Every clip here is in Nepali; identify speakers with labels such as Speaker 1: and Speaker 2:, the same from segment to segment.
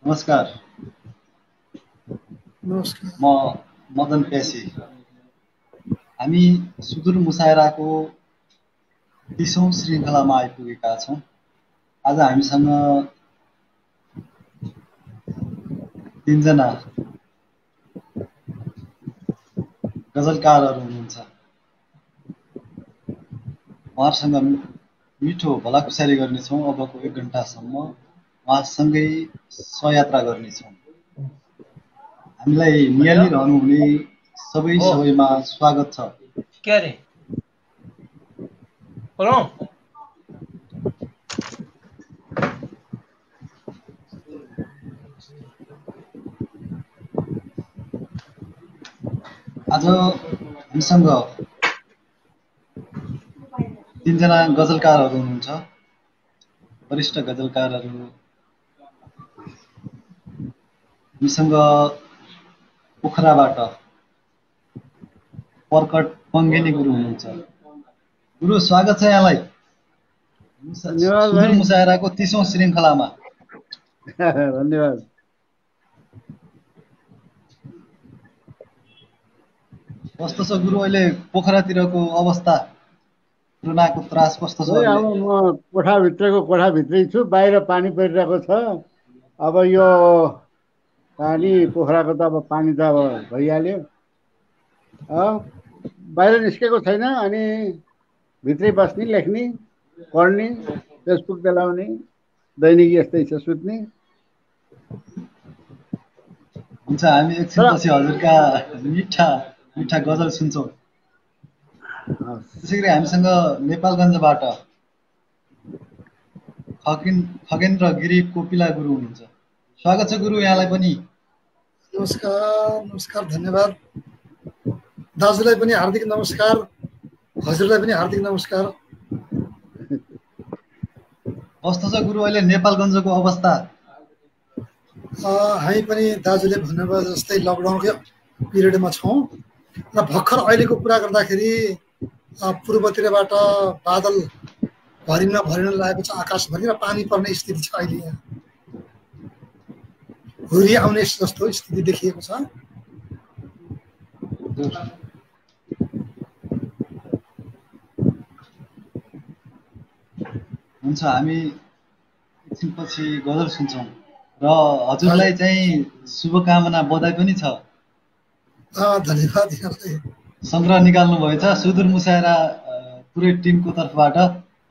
Speaker 1: नमस्कार।
Speaker 2: नमस्कार।
Speaker 1: म मदन पेसी। हामी सुदूर मुसायराको 30औं श्रृङ्खलामा आइपुगेका छौँ। आज हामीसँग 3 जना गजलकारहरू हुनुहुन्छ। उहाँहरूसँग मिठो भलाकुसारी गर्नेछौँ। अबको 1 घण्टासम्म उहाँसँगै सहयात्रा गर्नेछौँ। हामीलाई निहालिरहनुहुने सबैमा स्वागत छ।
Speaker 3: के अरे बोलौ
Speaker 1: आज हामीसँग 3 जना गजलकारहरू हुनुहुन्छ। वरिष्ठ गजलकारहरू हामीसँग पोखराबाट पर्कट पङ्गेनी गुरु हुनुहुन्छ। गुरु स्वागत छ यहाँलाई सुदूर मुसायराको 30औं श्रृङ्खलामा।
Speaker 4: धन्यवाद।
Speaker 1: कस्तो छ गुरु अहिले पोखरातिरको अवस्था? कोरोनाको त्रास कस्तो छ?
Speaker 4: अब म कोठाभित्रै छु। बाहिर पानी परिरहेको छ। अब यो पानी पोखराको त अब पानी त अब भइहाल्यो। बाहिर निस्केको छैन। अनि भित्रै बस्ने, लेख्ने, पढ्ने, फेसबुक चलाउने, दैनिक यस्तै छ, सुत्ने।
Speaker 1: हुन्छ, हामी एकछिनपछि हजुरका मिठा मिठा गजल सुन्छौँ। त्यसैगरी हामीसँग नेपालगञ्जबाट खगेन्द्र गिरी कोपिला गुरु हुनुहुन्छ। स्वागत छ गुरु यहाँलाई पनि।
Speaker 2: नमस्कार, धन्यवाद। दाजुलाई पनि हार्दिक नमस्कार, हजुरलाई पनि हार्दिक नमस्कार।
Speaker 1: कस्तो छ गुरु अहिले नेपालगञ्जको अवस्था?
Speaker 2: हामी पनि दाजुले भन्नुभयो जस्तै लकडाउनकै पिरियडमा छौँ र भर्खर अहिलेको कुरा गर्दाखेरि पूर्वतिरबाट बादल भरिन लागेको छ, आकाशभरि, र पानी पर्ने स्थिति छ। अहिले यहाँ हुरी आउने जस्तो स्थिति देखिएको छ।
Speaker 1: हुन्छ, हामी एकछिनपछि गजल सुन्छौँ र हजुरलाई चाहिँ शुभकामना, बधाई पनि छ।
Speaker 2: धन्यवाद।
Speaker 1: सङ्ग्रह निकाल्नु भएछ सुदूर मुसायरा पुरै टिमको तर्फबाट।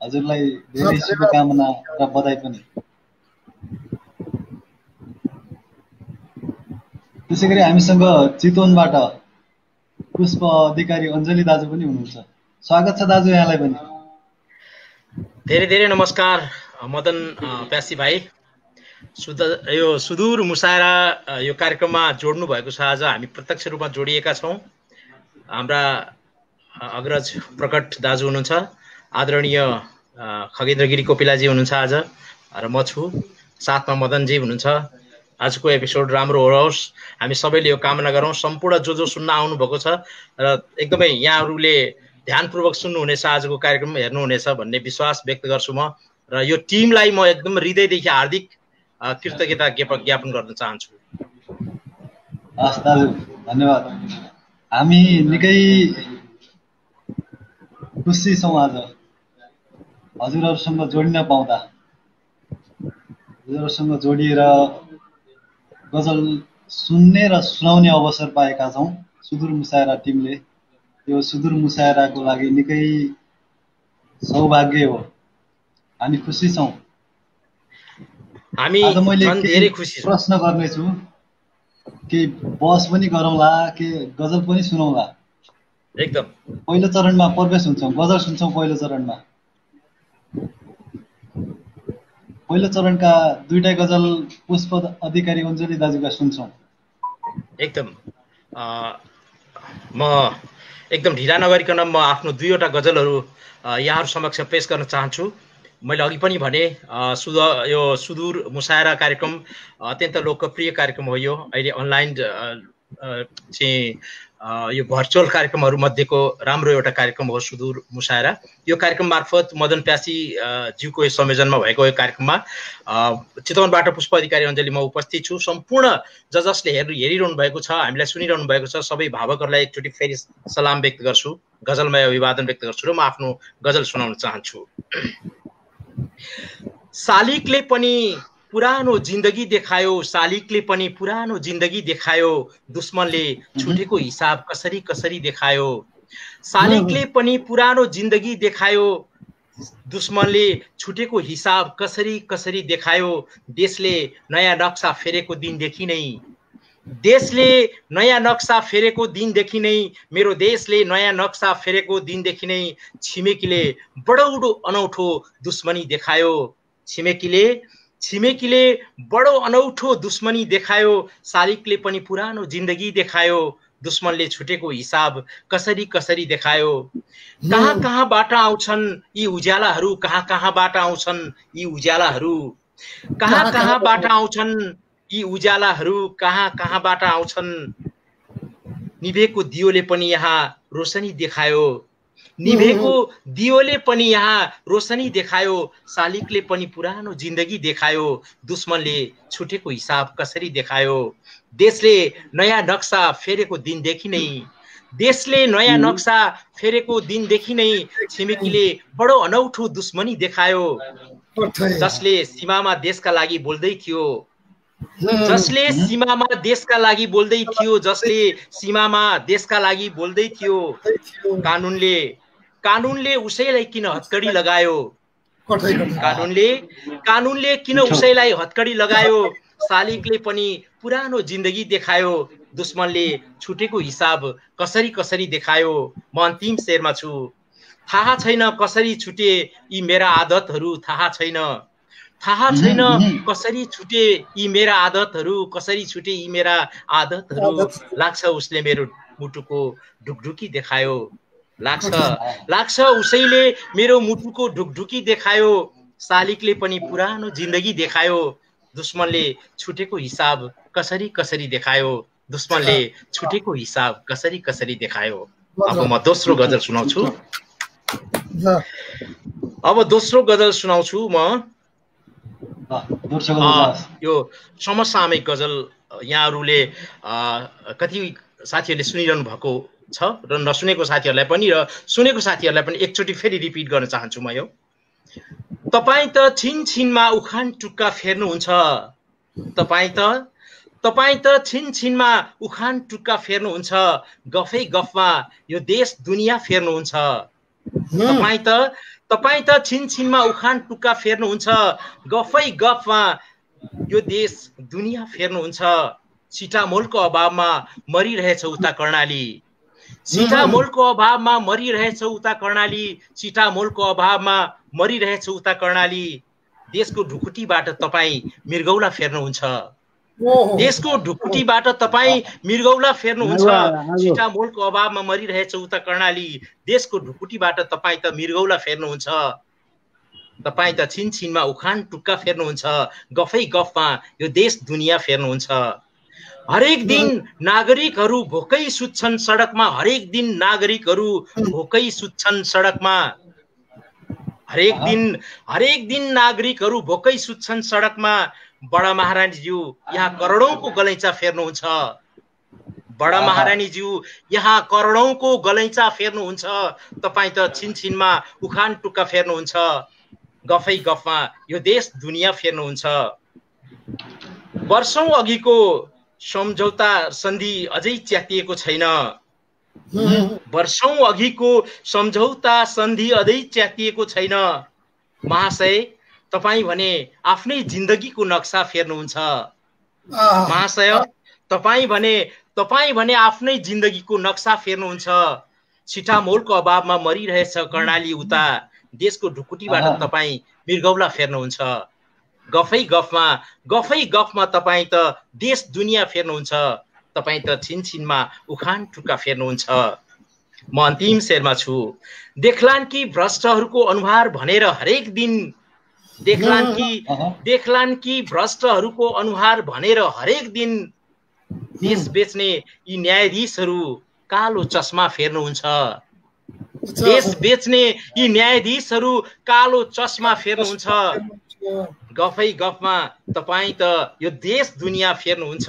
Speaker 1: हजुरलाई धेरै शुभकामना र बधाई पनि। त्यसैगरी हामीसँग चितवनबाट पुष्प अधिकारी अञ्जली दाजु पनि हुनुहुन्छ। स्वागत छ दाजु यहाँलाई पनि।
Speaker 3: धेरै धेरै नमस्कार मदन प्यासी भाइ। यो सुदूर मुसायरा यो कार्यक्रममा जोड्नु भएको छ। आज हामी प्रत्यक्ष रूपमा जोडिएका छौँ। हाम्रा अग्रज प्रकट दाजु हुनुहुन्छ, आदरणीय खगेन्द्र गिरी कोपिलाजी हुनुहुन्छ आज, र म छु, साथमा मदनजी हुनुहुन्छ। आजको एपिसोड राम्रो होस्, हामी सबैले यो कामना गरौँ। सम्पूर्ण जो सुन्न आउनुभएको छ र एकदमै यहाँहरूले ध्यानपूर्वक सुन्नुहुनेछ, आजको कार्यक्रम हेर्नुहुनेछ भन्ने विश्वास व्यक्त गर्छु म। र यो टिमलाई म एकदम हृदयदेखि हार्दिक कृतज्ञता ज्ञापन गर्न चाहन्छु।
Speaker 1: हस् दाजु, धन्यवाद। हामी निकै खुसी छौँ आज हजुरहरूसँग जोडिन पाउँदा। हजुरहरूसँग जोडिएर गजल सुन्ने र सुनाउने अवसर पाएका छौँ सुदूर मुसायरा टिमले। यो सुदूर मुसायराको लागि निकै सौभाग्य हो। हामी खुसी छौँ।
Speaker 3: हामी
Speaker 1: आज मैले
Speaker 3: झन् धेरै खुसी छौँ।
Speaker 1: प्रश्न गर्नेछु कि बहस पनि गरौँला कि गजल पनि सुनौला।
Speaker 3: एकदम
Speaker 1: पहिलो चरणमा प्रवेश हुन्छौँ, गजल सुन्छौँ। पहिलो चरणका दुईटा गजल पुष्प अधिकारी अञ्जली दाजुका सुन्छौँ।
Speaker 3: एकदम म एकदम ढिला नगरिकन म आफ्नो दुईवटा गजलहरू यहाँहरू समक्ष पेश गर्न चाहन्छु। मैले अघि पनि भने यो सुदूर मुसायरा कार्यक्रम अत्यन्त लोकप्रिय कार्यक्रम हो। यो अहिले अनलाइन चाहिँ यो भर्चुअल कार्यक्रमहरू मध्येको राम्रो एउटा कार्यक्रम हो सुदूर मुसायरा। यो कार्यक्रम मार्फत मदन प्यासी ज्यूको संयोजनमा भएको यो कार्यक्रममा चितवनबाट पुष्प अधिकारी अञ्जली म उपस्थित छु। सम्पूर्ण जसले हेरिरहनु भएको छ, हामीलाई सुनिरहनु भएको छ, सबै भावकहरूलाई एकचोटि फेरि सलाम व्यक्त गर्छु, गजलमय अभिवादन व्यक्त गर्छु र म आफ्नो गजल सुनाउन चाहन्छु। शालिकले पनि पुरानो जिन्दगी देखायो, शालिकले पनि पुरानो जिन्दगी देखायो, दुश्मनले छुटेको हिसाब कसरी कसरी देखायो। शालिकले पनि पुरानो जिन्दगी देखायो, दुश्मनले छुटेको हिसाब कसरी कसरी देखायो। देशले नयाँ नक्सा फेरेको दिनदेखि नै, देशले नयाँ नक्सा फेरेको दिनदेखि नै, मेरो देशले नयाँ नक्सा फेरेको दिनदेखि नै छिमेकीले बडो अनौठो दुश्मनी देखायो। छिमेकीले बडो अनौठो दुश्मनी देखायो। शालिकले पनि पुरानो जिन्दगी देखायो, दुश्मनले छुटेको हिसाब कसरी कसरी देखायो। कहाँ कहाँबाट आउँछन् यी उज्यालाहरू, कहाँ कहाँबाट आउँछन् यी उज्यालाहरू, कहाँ कहाँबाट आउँछन् यी उज्यालाहरू, कहाँ कहाँबाट आउँछन्। निभेको दियोले पनि यहाँ रोशनी देखायो, निभेको दियोले पनि यहाँ रोशनी देखायो। शालिकले पनि पुरानो जिन्दगी देखायो, दुश्मनले छुटेको हिसाब कसरी देखायो। देशले नयाँ नक्सा फेरेको दिनदेखि नै, देशले नयाँ नक्सा फेरेको दिनदेखि नै छिमेकीले बडो अनौठो दुश्मनी देखायो। जसले सीमामा देशका लागि बोल्दै थियो, जसले सीमामा देशका लागि बोल्दै थियो, जसले सीमामा देशका लागि बोल्दै थियो। कानुनले उसैलाई किन हत्कडी लगायो, कानुनले किन उसैलाई हत्कडी लगायो। शालिकले पनि पुरानो जिन्दगी देखायो, दुश्मनले छुटेको हिसाब कसरी कसरी देखायो। म अन्तिम शेरमा छु। थाहा छैन कसरी छुटे यी मेरा आदतहरू, थाहा छैन कसरी छुटे यी मेरा आदतहरू, कसरी छुटे यी मेरा आदतहरू। लाग्छ उसले मेरो मुटुको ढुकढुकी देखायो, लाग्छ उसैले मेरो मुटुको ढुकढुकी देखायो। शालिकले पनि पुरानो जिन्दगी देखायो, दुश्मनले छुटेको हिसाब कसरी कसरी देखायो, दुश्मनले छुटेको हिसाब कसरी कसरी देखायो। अब म दोस्रो गजल सुनाउँछु। म यो समसामयिक गजल यहाँहरूले कति साथीहरूले सुनिरहनु भएको छ र नसुनेको साथीहरूलाई पनि र सुनेको साथीहरूलाई पनि एकचोटि फेरि रिपिट गर्न चाहन्छु म। यो तपाईँ त छिनछिनमा उखान टुक्का फेर्नुहुन्छ, तपाईँ त छिनछिनमा उखान टुक्का फेर्नुहुन्छ, गफै गफमा यो देश दुनियाँ फेर्नुहुन्छ। तपाईँ त छिनछिनमा उखान टुक्का फेर्नुहुन्छ, गफै गफमा यो देश दुनियाँ फेर्नुहुन्छ। छिटामोलको अभावमा मरिरहेछ उता कर्णाली, छिटामोलको अभावमा मरिरहेछ उता कर्णाली, छिटामोलको अभावमा मरिरहेछ उता कर्णाली। देशको ढुकुटीबाट तपाईँ मृगौला फेर्नुहुन्छ, देशको ढुकुटीबाट तपाईँ मृगौला फेर्नुहुन्छ। छिटामोलको अभावमा मरिरहेछ उता कर्णाली, देशको ढुकुटीबाट तपाईँ त मृगौला फेर्नुहुन्छ। तपाईँ त छिनछिनमा उखान टुक्का फेर्नुहुन्छ, गफै गफमा यो देश दुनियाँ फेर्नुहुन्छ। हरेक दिन नागरिकहरू भोकै सुत्छन् सडकमा, हरेक दिन नागरिकहरू भोकै सुत्छन् सडकमा, हरेक दिन नागरिकहरू भोकै सुत्छन् सडकमा। बडा महारानीज्यू यहाँ करोडौंको गलैँचा फेर्नुहुन्छ, बडा महारानीज्यू यहाँ करोडौंको गलैँचा फेर्नुहुन्छ। तपाईँ त छिनछिनमा उखान टुक्का फेर्नुहुन्छ, गफै गफमा यो देश दुनियाँ फेर्नुहुन्छ। वर्षौं अघिको सम्झौता सन्धि अझै च्यातिएको छैन, वर्षौं अघिको सम्झौता सन्धि अझै च्यातिएको छैन। तपाईँ भने आफ्नै जिन्दगीको नक्सा फेर्नुहुन्छ। महाशय, तपाईँ भने आफ्नै जिन्दगीको नक्सा फेर्नुहुन्छ। छिटामोलको अभावमा मरिरहेछ कर्णाली उता, देशको ढुकुटीबाट तपाईँ मृगौला फेर्नुहुन्छ। गफै गफमा तपाईँ त देश दुनियाँ फेर्नुहुन्छ। तपाईँ त छिनछिनमा उखान टुक्का फेर्नुहुन्छ। म अन्तिम शेरमा छु। देखलान् कि भ्रष्टहरूको अनुहार भनेर हरेक दिन, देखलान् कि भ्रष्टहरूको अनुहार भनेर हरेक दिन देश बेच्ने यी न्यायाधीशहरू कालो चस्मा फेर्नुहुन्छ। देश बेच्ने यी न्यायाधीशहरू कालो चस्मा फेर्नुहुन्छ। गफै गफमा तपाईँ त यो देश दुनियाँ फेर्नुहुन्छ।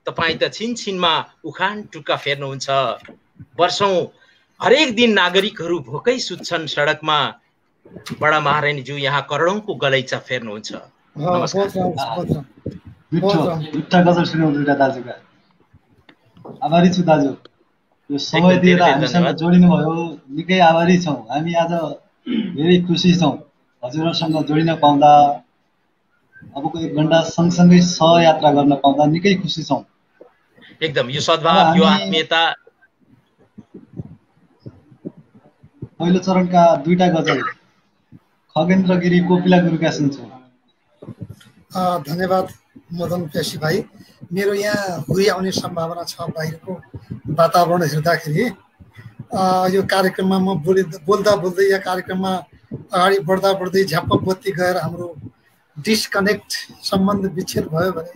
Speaker 3: तपाईँ त छिनछिनमा उखान टुक्का फेर्नुहुन्छ। वर्षौं हरेक दिन नागरिकहरू भोकै सुत्छन् सडकमा। बडा महारानीज्यू यहाँ करोडौंको गलैँचा फेर्नुहुन्छ।
Speaker 1: मिठा गजल सुनाउनु दुईटा दाजुका। आभारी छु दाजु, यो समय दिएर हामीसँग जोडिनु भयो, निकै आभारी छौँ। हामी आज धेरै खुसी छौँ हजुरहरूसँग जोडिन पाउँदा। अबको 1 घण्टा सँगसँगै सहयात्रा गर्न पाउँदा निकै खुसी छौँ।
Speaker 3: एकदम यो सद्भाव, यो आत्मीयता।
Speaker 1: पहिलो चरणका दुईटा गजल खगेन्द्र गिरी, कोपिला गुरुका सुन्छौँ।
Speaker 2: धन्यवाद मदन प्यासी भाइ। मेरो यहाँ हुरी आउने सम्भावना छ बाहिरको वातावरण हेर्दाखेरि। यो कार्यक्रममा म बोल्दा बोल्दै या कार्यक्रममा अगाडि बढ्दै झ्याप्प बत्ती गएर हाम्रो डिस्कनेक्ट सम्बन्ध विच्छेद भयो भने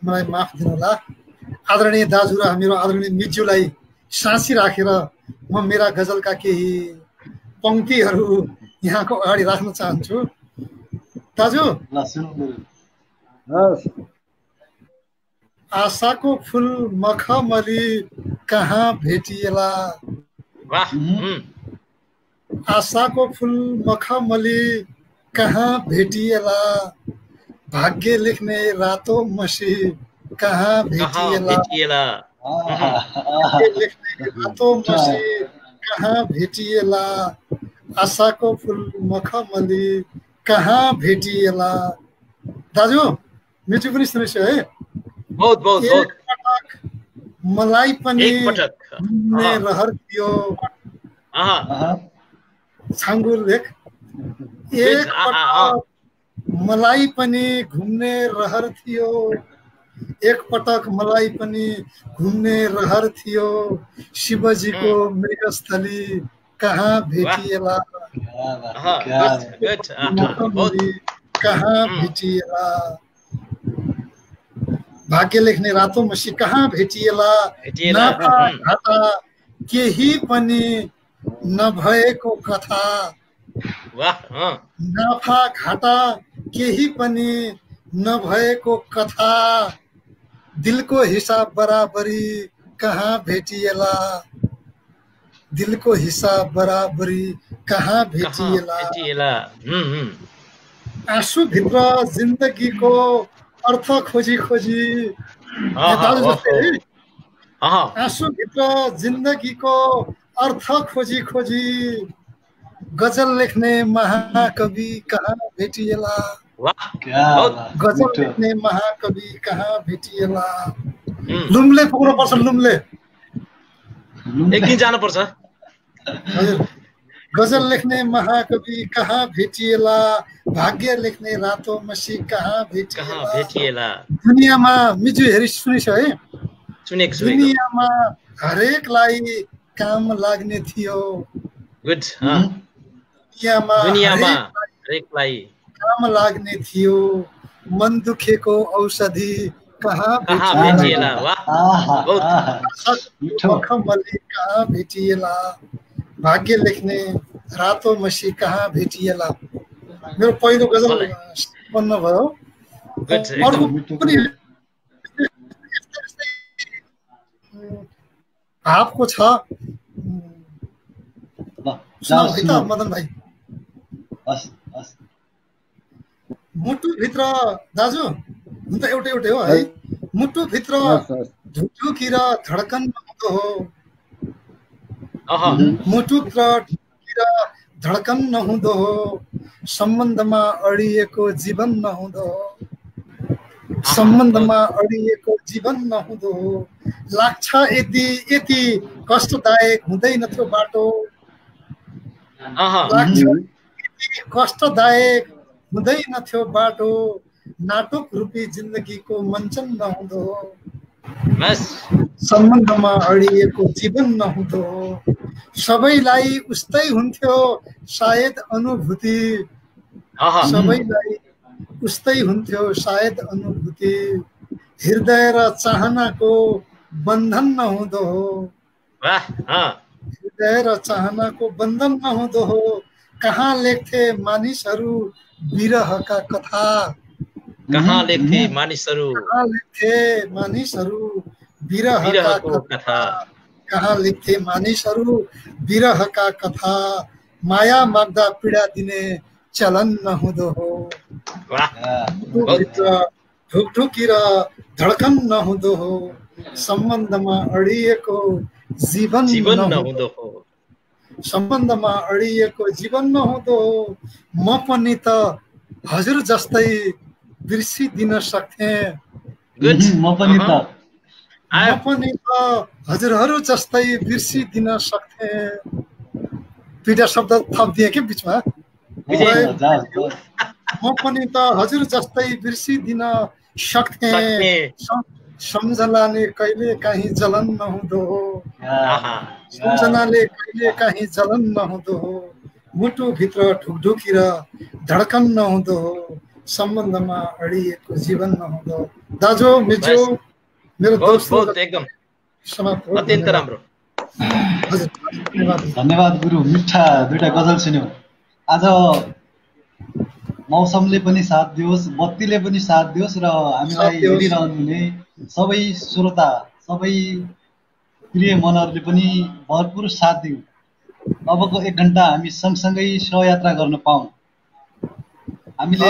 Speaker 2: मलाई माफ दिनुहोला। आदरणीय दाजु र मेरो आदरणीय मिज्यूलाई साँची राखेर म मेरा गजलका केही पंक्तिहरू यहाँको अगाडि राख्न चाहन्छु। दाजु, आशाको फुल मखमली कहाँ भेटिएला, आशाको फुल मखमली कहाँ भेटिएला, भाग्य लेख्ने रातो मसी कहाँ भेटिएला, भाग्य लेख्ने रातो मसी कहाँ भेटिएला, आशाको फुल मखमली कहाँ भेटिएला। दाजु, मिठो पनि सुनेछु है।
Speaker 3: बहुत
Speaker 2: मलाई पनि घुम्ने रहर थियो, छाङ्गु लेख। एक पटक मलाई पनि घुम्ने रहर थियो, एक पटक मलाई पनि घुम्ने रहर थियो, शिवजीको मृगस्थली कहाँ भेटिएला, कहाँ भेटिएला, भाग्य लेख्ने रातो मसी कहाँ भेटिएला, नाफा घाटा केही पनि नभएको कथा, नाफा घाटा केही पनि नभएको कथा, दिलको हिसाब बराबरी कहाँ भेटिएला, दिलको हिसाब बराबरी कहाँ भेटिएला, आँसु भित्र जिन्दगीको अर्थ खोजी खोजी, आँसु भित्र जिन्दगीको अर्थ खोजी खोजी, गजल लेख्ने महाकवि कहाँ भेटिएला, गजल लेख्ने महाकवि कहाँ भेटिएला। लुम्ले पुग्नु पर्छ, लुम्ले
Speaker 3: एक दिन जानु पर्छ।
Speaker 2: हजुर, गजल लेख्ने महाकवि कहाँ भेटिएला, भाग्य लेख्ने रातो मसी कहाँ भेटिएला। दुनियाँमा मिजु हेरी सुनिछ है, दुनियाँमा हरेकलाई काम लाग्ने थियो, दुनियाँमा हरेकलाई काम लाग्ने थियो, मन दुखेको औषधि कहाँ भेटिएला, मखमली कहाँ भेटिएला, भाग्य लेख्ने रातो मसी कहाँ भेटिएला। मेरो पहिलो गजल सम्पन्न भयो। अर्को पनि भावको छ, मदन भाइ। मुटुभित्र दाजु हुन त एउटै एउटै हो है, मुटुभित्र ढुकढुकी र धड्कन नहुँदो हो, मुटुभित्र ढुकढुकी र धड्कन नहुँदो हो, सम्बन्धमा अडिएको जीवन नहुँदो हो, सम्बन्धमा अडिएको जीवन नहुँदो हो, लाग्छ यति कष्टदायक हुँदैन थियो बाटो, लाग्छ यति कष्टदायक हुँदैन थियो बाटो, नाटक रूपी जिन्दगीको मञ्चन नहुँदो हो, सम्बन्धमा अडिएको जीवन नहुँदो हो, सबैलाई उस्तै हुन्थ्यो सायद अनुभूति, सबैलाई उस्तै हुन्थ्यो सायद अनुभूति, हृदय र चाहनाको बन्धन नहुँदो हो, हृदय र चाहनाको बन्धन नहुँदो हो, कहाँ लेख्थे मानिसहरू विरहका कथा,
Speaker 3: कहाँ लेख्थे मानिसहरू
Speaker 2: विरहका कथा, कहाँ लेख्थे मानिसहरू विरहका कथा, माया माग्दा पीडा दिने चलन नहुँदो हो, ढुकढुकी र धड्कन नहुँदो हो, सम्बन्धमा अडिएको जीवन नहुँदो हो, सम्बन्धमा अडिएको जीवन नहुँदो हो, म पनि त हजुर जस्तै बिर्सिदिन सक्थे,
Speaker 1: म पनि त
Speaker 2: हजुरहरू जस्तै बिर्सिदिन सक्थे। दुईटा शब्द थपिदिएँ कि बिचमा, म पनि त हजुर जस्तै बिर्सिदिन सक्थे, सम्झनाले कहिले काहीँ जलन नहुँदो हो, सम्झनाले कहिले काहीँ जलन नहुँदो हो, मुटुभित्र ढुकढुकी र धड्कन नहुँदो हो, सम्बन्धमा अडिएको जीवन नहुँदो। दाजु मिजो मेरो दोस्त
Speaker 3: एकदम अत्यन्त राम्रो,
Speaker 1: धन्यवाद गुरु। मिठा दुईटा गजल सुन्यौ। आज मौसमले पनि साथ दियोस्, बत्तीले पनि साथ दियोस् र हामीलाई हेरिरहनुहुने सबै श्रोता, सबै प्रिय मनहरूले पनि भरपुर साथ दिउँ। अबको 1 घण्टा हामी सँगसँगै सहयात्रा गर्न पाऊँ। हामीले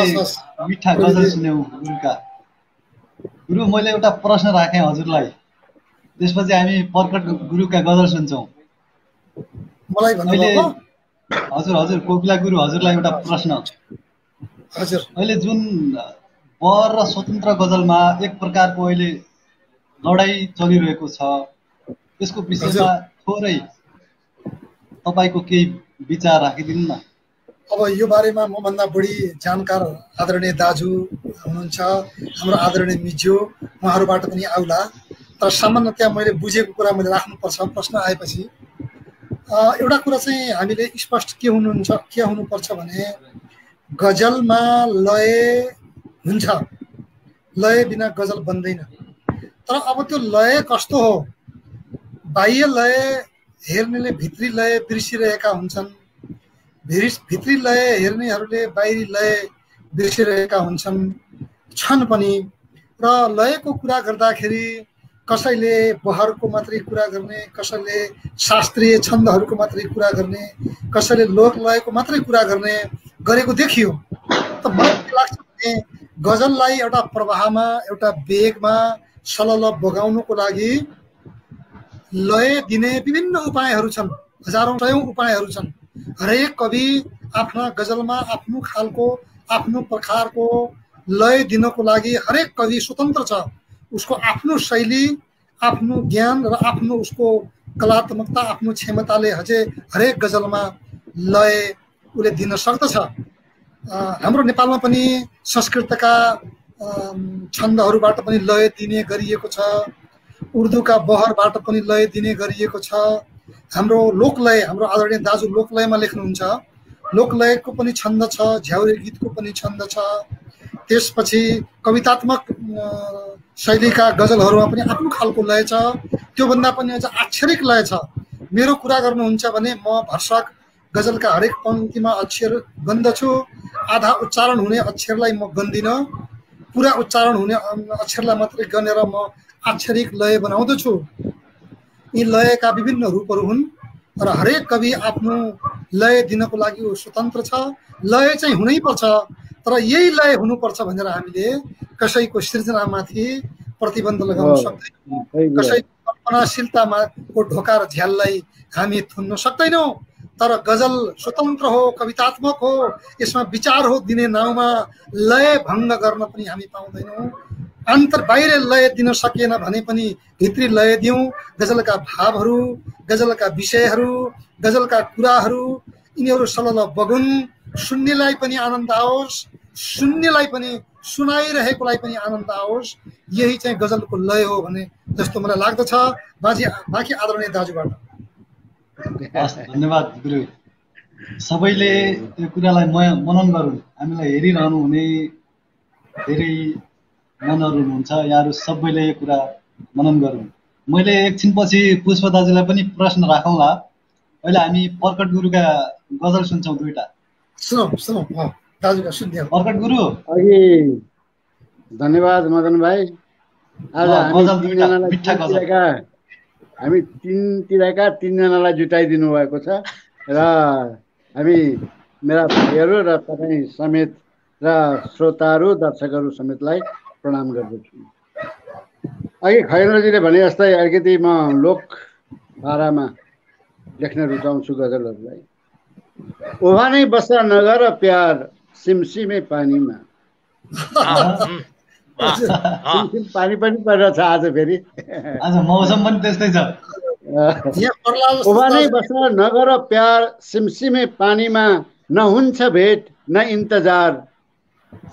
Speaker 1: मिठा गजल सुन्यौँ गुरुका। गुरु, मैले एउटा प्रश्न राखेँ हजुरलाई, त्यसपछि हामी प्रकट गुरुका गजल सुन्छौँ। हजुर कोकिला गुरु, हजुरलाई एउटा प्रश्न। अहिले जुन बर र स्वतन्त्र गजलमा एक प्रकारको अहिले लडाई चलिरहेको छ, त्यसको विषयमा थोरै तपाईँको केही विचार राखिदिनु न।
Speaker 2: अब यो बारेमा मभन्दा बढी जानकार आदरणीय दाजु हुनुहुन्छ, हाम्रो आदरणीय मिज्यू, उहाँहरूबाट पनि आउला। तर सामान्यतया मैले बुझेको कुरा मैले राख्नुपर्छ प्रश्न आएपछि। एउटा कुरा चाहिँ हामीले स्पष्ट के हुनुपर्छ भने, गजलमा लय हुन्छ, लय बिना गजल बन्दैन। तर अब त्यो लय कस्तो हो, बाह्य लय हेर्नेले भित्री लय बिर्सिरहेका हुन्छन्, भित्री लय हेर्नेहरूले बाहिरी लय बिर्सिरहेका छन् पनि। र लयको कुरा गर्दाखेरि कसैले बहरको मात्रै कुरा गर्ने, कसैले शास्त्रीय छन्दहरूको मात्रै कुरा गर्ने, कसैले लोकलयको मात्रै कुरा गरेको देखियो। त मलाई के लाग्छ भने गजललाई एउटा प्रवाहमा, एउटा वेगमा सलल बगाउनुको लागि लय दिने विभिन्न उपायहरू छन्, हजारौं सयौं उपायहरू छन्। हरेक कवि आफ्ना गजलमा आफ्नो खालको, आफ्नो प्रकारको लय दिनको लागि हरेक कवि स्वतन्त्र छ। उसको आफ्नो शैली, आफ्नो ज्ञान र आफ्नो उसको कलात्मकता, आफ्नो क्षमताले हरेक गजलमा लय उसले दिन सक्दछ। हाम्रो नेपालमा पनि संस्कृतका छन्दहरूबाट पनि लय दिने गरिएको छ, उर्दूका बहरबाट पनि लय दिने गरिएको छ। हाम्रो लोकलय, हाम्रो आदरणीय दाजु लोकलयमा लेख्नुहुन्छ, लोकलयको पनि छन्द छ, झ्याउरे गीतको पनि छन्द छ। त्यसपछि कवितात्मक शैलीका गजलहरूमा पनि आफ्नो खालको लय छ, त्योभन्दा पनि अझ अक्षरिक लय छ। मेरो कुरा गर्नुहुन्छ भने म भर्सक गजलका हरेक पंक्तिमा अक्षर गन्दछु, आधा उच्चारण हुने अक्षरलाई म गन्दिनँ, पुरा उच्चारण हुने अक्षरलाई मात्रै गनेर म अक्षरिक लय बनाउँदछु। यी लयका विभिन्न रूपहरू हुन् र हरेक कवि आफ्नो लय दिनको लागि स्वतन्त्र छ। लय चाहिँ हुनै पर्छ, तर यही लय हुनुपर्छ भनेर हामीले कसैको सृजनामाथि प्रतिबन्ध लगाउन सक्दैनौँ, कसैको कल्पनाशीलताको ढोका र झ्याललाई हामी थुन्न सक्दैनौँ। तर गजल स्वतन्त्र हो, कवितात्मक हो, यसमा विचार हो दिने नाउँमा लय भङ्ग गर्न पनि हामी पाउँदैनौँ। अन्तर बाहिर लय दिन सकिएन भने पनि भित्री लय दिउँ। गजलका भावहरू, गजलका विषयहरू, गजलका कुराहरू यिनीहरू सलल बगुन्, सुन्नेलाई पनि आनन्द आओस्, सुन्नेलाई पनि सुनाइरहेकोलाई पनि आनन्द आओस्। यही चाहिँ गजलको लय हो भने जस्तो मलाई लाग्दछ। बाँकी आदरणीय दाजुबाट
Speaker 1: धन्यवाद गुरु। सबैले यो कुरालाई मनन गरौँ। हामीलाई हेरिरहनु हुने धेरै मनहरू हुनुहुन्छ, यहाँहरू सबैले यो कुरा मनन गरौँ। मैले एकछिनपछि पुष्प दाजुलाई पनि प्रश्न राखौँला। अहिले हामी प्रकट गुरुका गजल सुन्छौँ दुईटा।
Speaker 2: सुनौ दाजुका सुन्दियौ।
Speaker 1: प्रकट गुरु
Speaker 4: धन्यवाद मदन भाइ। आज हामी तिनतिरका तीनजनालाई जुटाइदिनु भएको छ र हामी मेरा भाइहरू र तपाईँ समेत र श्रोताहरू दर्शकहरू समेतलाई प्रणाम गर्दछु। अघि खैरजीले भने जस्तै अलिकति म लोक भाषामा लेख्न रुचाउँछु गजलहरूलाई। ओभानै बस नगर प्यार सिमसिमे पानीमा। सिमसिम पानी पनि परिरहेछ आज फेरि,
Speaker 1: आज मौसम पनि त्यस्तै छ।
Speaker 4: ओभानै बस नगर प्यार सिमसिमे पानीमा, न हुन्छ भेट न इन्तजार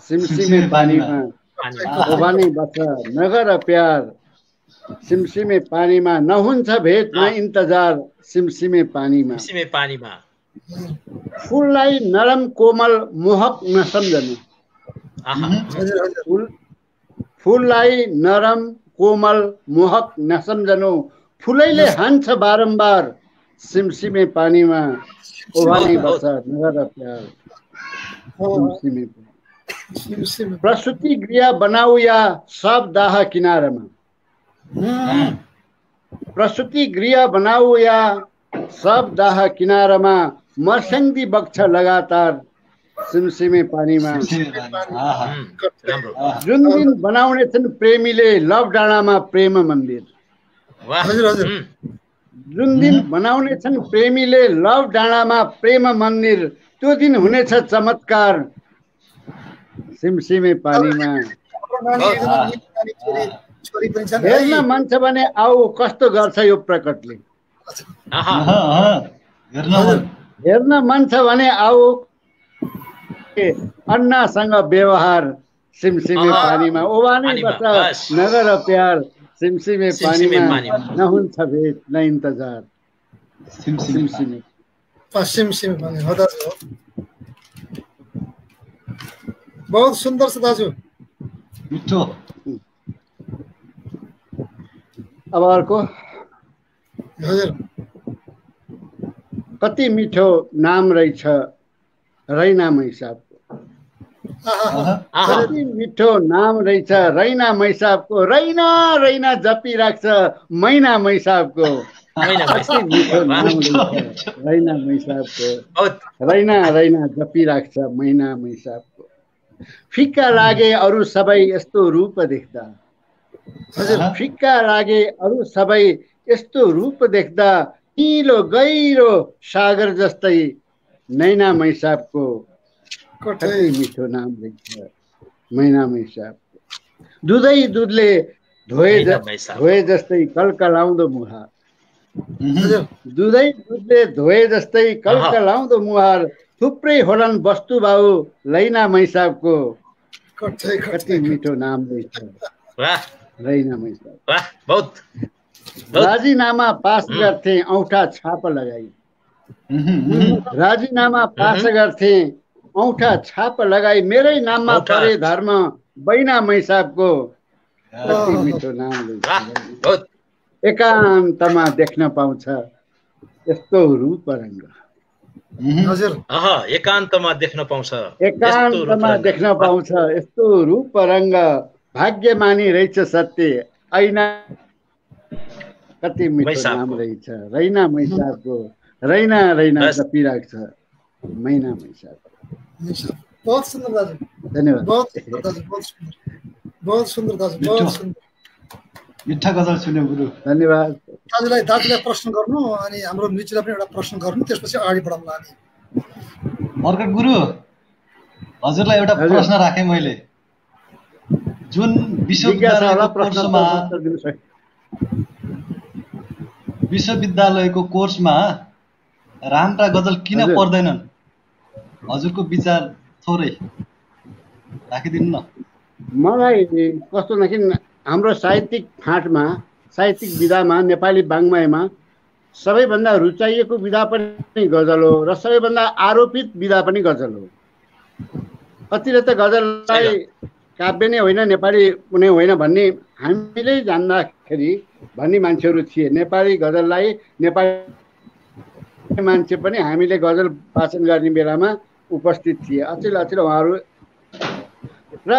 Speaker 4: सिमसिमे पानीमा। ओभानै बस नगर प्यार सिमसिमे पानीमा, न हुन्छ भेट न इन्तजार सिमसिमे पानीमा। फुललाई नरम कोमल मोहक नसम्झनु। फुललाई नरम कोमल मोहक नसम्झनु, फुलैले हान्छ बारम्बार सिमसिमे पानीमा। ओभानै बस नगर प्यार सिमसिमे। प्रस्तुति गृह बनाऊ या सब दाह किनारमा। प्रस्तुति गृह बनाऊ या सब दाह किनारमा, मर्स्याङ्दी बग्छ लगातार सिमसिमे पानीमा। जुन दिन बनाउनेछन् प्रेमीले लभ डाँडामा प्रेम मन्दिर। जुन दिन बनाउनेछन् प्रेमीले लभ डाँडामा प्रेम मन्दिर, त्यो दिन हुनेछ चमत्कार सिमसिमे पानीमा। हेर्न मन छ भने आऊ कस्तो गर्छ यो प्रकटले। हेर्न मन छ भने आऊ अन्नासँग व्यवहार सिमसिमे पानीमा। ओभानै बस नगर प्यार सिमसिमे पानीमा, न हुन्छ भेट न इन्तजार सिमसिमे।
Speaker 2: बहुत सुन्दर छ दाजु,
Speaker 1: मिठो।
Speaker 4: अब अर्को कति मिठो नाम रहेछ रैना मैसाबको। कति मिठो नाम रहेछ रैना मैसाबको, रैना रैना जपिराख्छ मैना मैसाबको। कति मिठो नाम रहेछ रैना मैसाबको, रैना रैना जपिराख्छ मैना मैसाबको। फिक्का लागे अरू सबै यस्तो रूप देख्दा। फिक्का लागे अरू सबै यस्तो रूप देख्दा, निलो गहिरो सागर जस्तै नैना मैसाबको। कति मिठो नाम रहेछ मैना मैसाबको। दुधै दुधले धोए जस्तै कलकलाउँदो मुहार। दुधै दुधले धोए जस्तै कलकलाउँदो मुहार, थुप्रै होलान् वस्तु भाउ लैना मैसाबको। कति मिठो नाम रहेछ रैना मैसाब। राजीनामा पास गर्थे औँठा छाप लगाई। राजीनामा पास गर्थे औँठा छाप लगाई, मेरै नाममा परे धर्म बैना मैसाबको। कति मिठो नाम रहेछ। एकान्तमा देख्न पाउँछ यस्तो रूप रङ्ग।
Speaker 3: एकान्तमा देख्न पाउँछ,
Speaker 4: एकान्तमा देख्न पाउँछ यस्तो रूप रङ्ग, भाग्यमानी रहेछ सत्य ऐना। कति मिठो नाम रहेछ रैना मैसाबको, रैना रैना जपिराख्छ मैना मैसाबको।
Speaker 2: बहुत सुन्दर दाजु,
Speaker 4: धन्यवाद।
Speaker 2: बहुत सुन्दर दाजु, बहुत सुन्दर दाजु, बहुत सुन्दर।
Speaker 1: मिठा गजल सुन्यो गुरु।
Speaker 4: धन्यवाद।
Speaker 2: दाजुलाई प्रश्न गर्नु अनि हाम्रो मिचुलाई पनि एउटा प्रश्न गर्नु, त्यसपछि अगाडि बढाउँला हामी।
Speaker 1: अर्को गुरु, हजुरलाई एउटा प्रश्न राखेँ मैले। जुन विश्वविद्यालयको कोर्समा राम्रा गजल किन पढ्दैनन्? हजुरको विचार थोरै राखिदिनु न।
Speaker 4: मलाई कस्तो न कि हाम्रो साहित्यिक फाँटमा, साहित्यिक विधामा, नेपाली वाङ्मयमा सबैभन्दा रुचाइएको विधा पनि गजल हो र सबैभन्दा आरोपित विधा पनि गजल हो। कतिले त गजललाई काव्य नै होइन, नेपाली कुनै होइन भन्ने हामीले जान्दाखेरि भन्ने मान्छेहरू थिए। नेपाली गजललाई नेपाली मान्छे पनि हामीले गजल वाचन गर्ने बेलामा उपस्थित थिए। अचेल उहाँहरू। र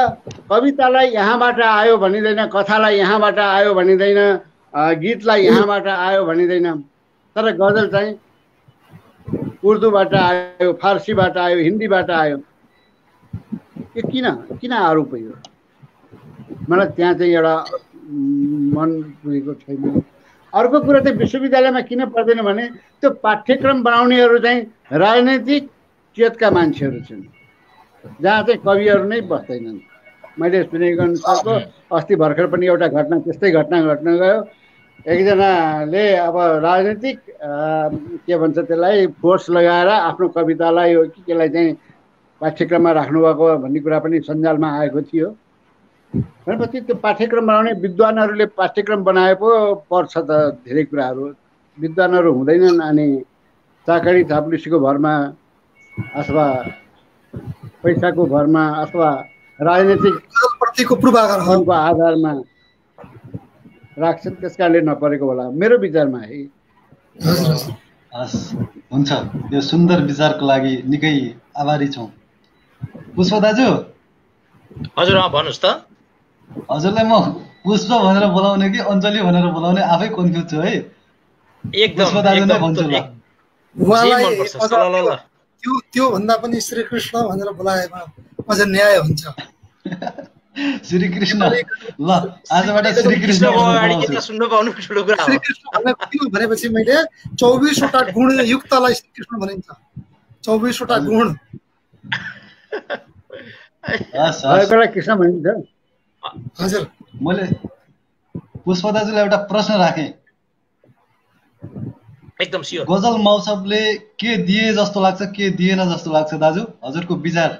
Speaker 4: कवितालाई यहाँबाट आयो भनिँदैन, कथालाई यहाँबाट आयो भनिँदैन, गीतलाई यहाँबाट आयो भनिँदैन, तर गजल चाहिँ उर्दूबाट आयो, फारसीबाट आयो, हिन्दीबाट आयो। यो किन आरोप यो? मलाई त्यहाँ चाहिँ एउटा मन पुगेको छैन। अर्को कुरा चाहिँ विश्वविद्यालयमा किन पढ्दैन भने त्यो पाठ्यक्रम बनाउनेहरू चाहिँ राजनैतिक चेतका मान्छेहरू छन्, जहाँ चाहिँ कविहरू नै बस्दैनन्। मैले सुनेको अनुसारको अस्ति भर्खर पनि एउटा घटना, त्यस्तै घटना घट्न गयो। एकजनाले अब राजनीतिक के भन्छ त्यसलाई, फोर्स लगाएर आफ्नो कवितालाई हो कि त्यसलाई चाहिँ पाठ्यक्रममा राख्नुभएको भन्ने कुरा पनि सञ्जालमा आएको थियो। भनेपछि त्यो पाठ्यक्रम बनाउने विद्वानहरूले पाठ्यक्रम बनाए पो पर्छ त धेरै कुराहरू। विद्वानहरू हुँदैनन् अनि चाकरी चाप्लुसीको भरमा अथवा पैसाको भरमा अथवा राजनीतिक
Speaker 2: प्रतिको पूर्वाग्रहको
Speaker 4: आधारमा राख्छन्। त्यस कारणले नपरेको होला मेरो विचारमा है।
Speaker 1: हुन्छ, यो सुन्दर विचारको लागि निकै आभारी छौँ। पुष्प दाजु।
Speaker 3: हजुर भन्नुहोस् त।
Speaker 1: हजुरलाई म पुष्प भनेर बोलाउने कि अञ्जली भनेर बोलाउने आफै कन्फ्युज छु है।
Speaker 3: एकदम
Speaker 1: पुष्प दाजु नै भन्छु ल।
Speaker 2: त्यो भन्दा पनि श्रीकृष्ण भनेर बोलाएमा अझ न्याय हुन्छ।
Speaker 1: श्रीकृष्ण, ल आजबाट श्रीकृष्ण
Speaker 2: भनेपछि मैले 24वटा गुण युक्तलाई श्रीकृष्ण भनिन्छ। 24वटा गुण
Speaker 4: कृष्ण भनिन्छ।
Speaker 2: हजुर,
Speaker 1: मैले पुष्प दाजुलाई एउटा प्रश्न राखेँ।
Speaker 3: एकदम स्योर।
Speaker 1: गजल महोत्सवले के दिए जस्तो लाग्छ, के दिएन जस्तो लाग्छ दाजु? हजुरको विचार।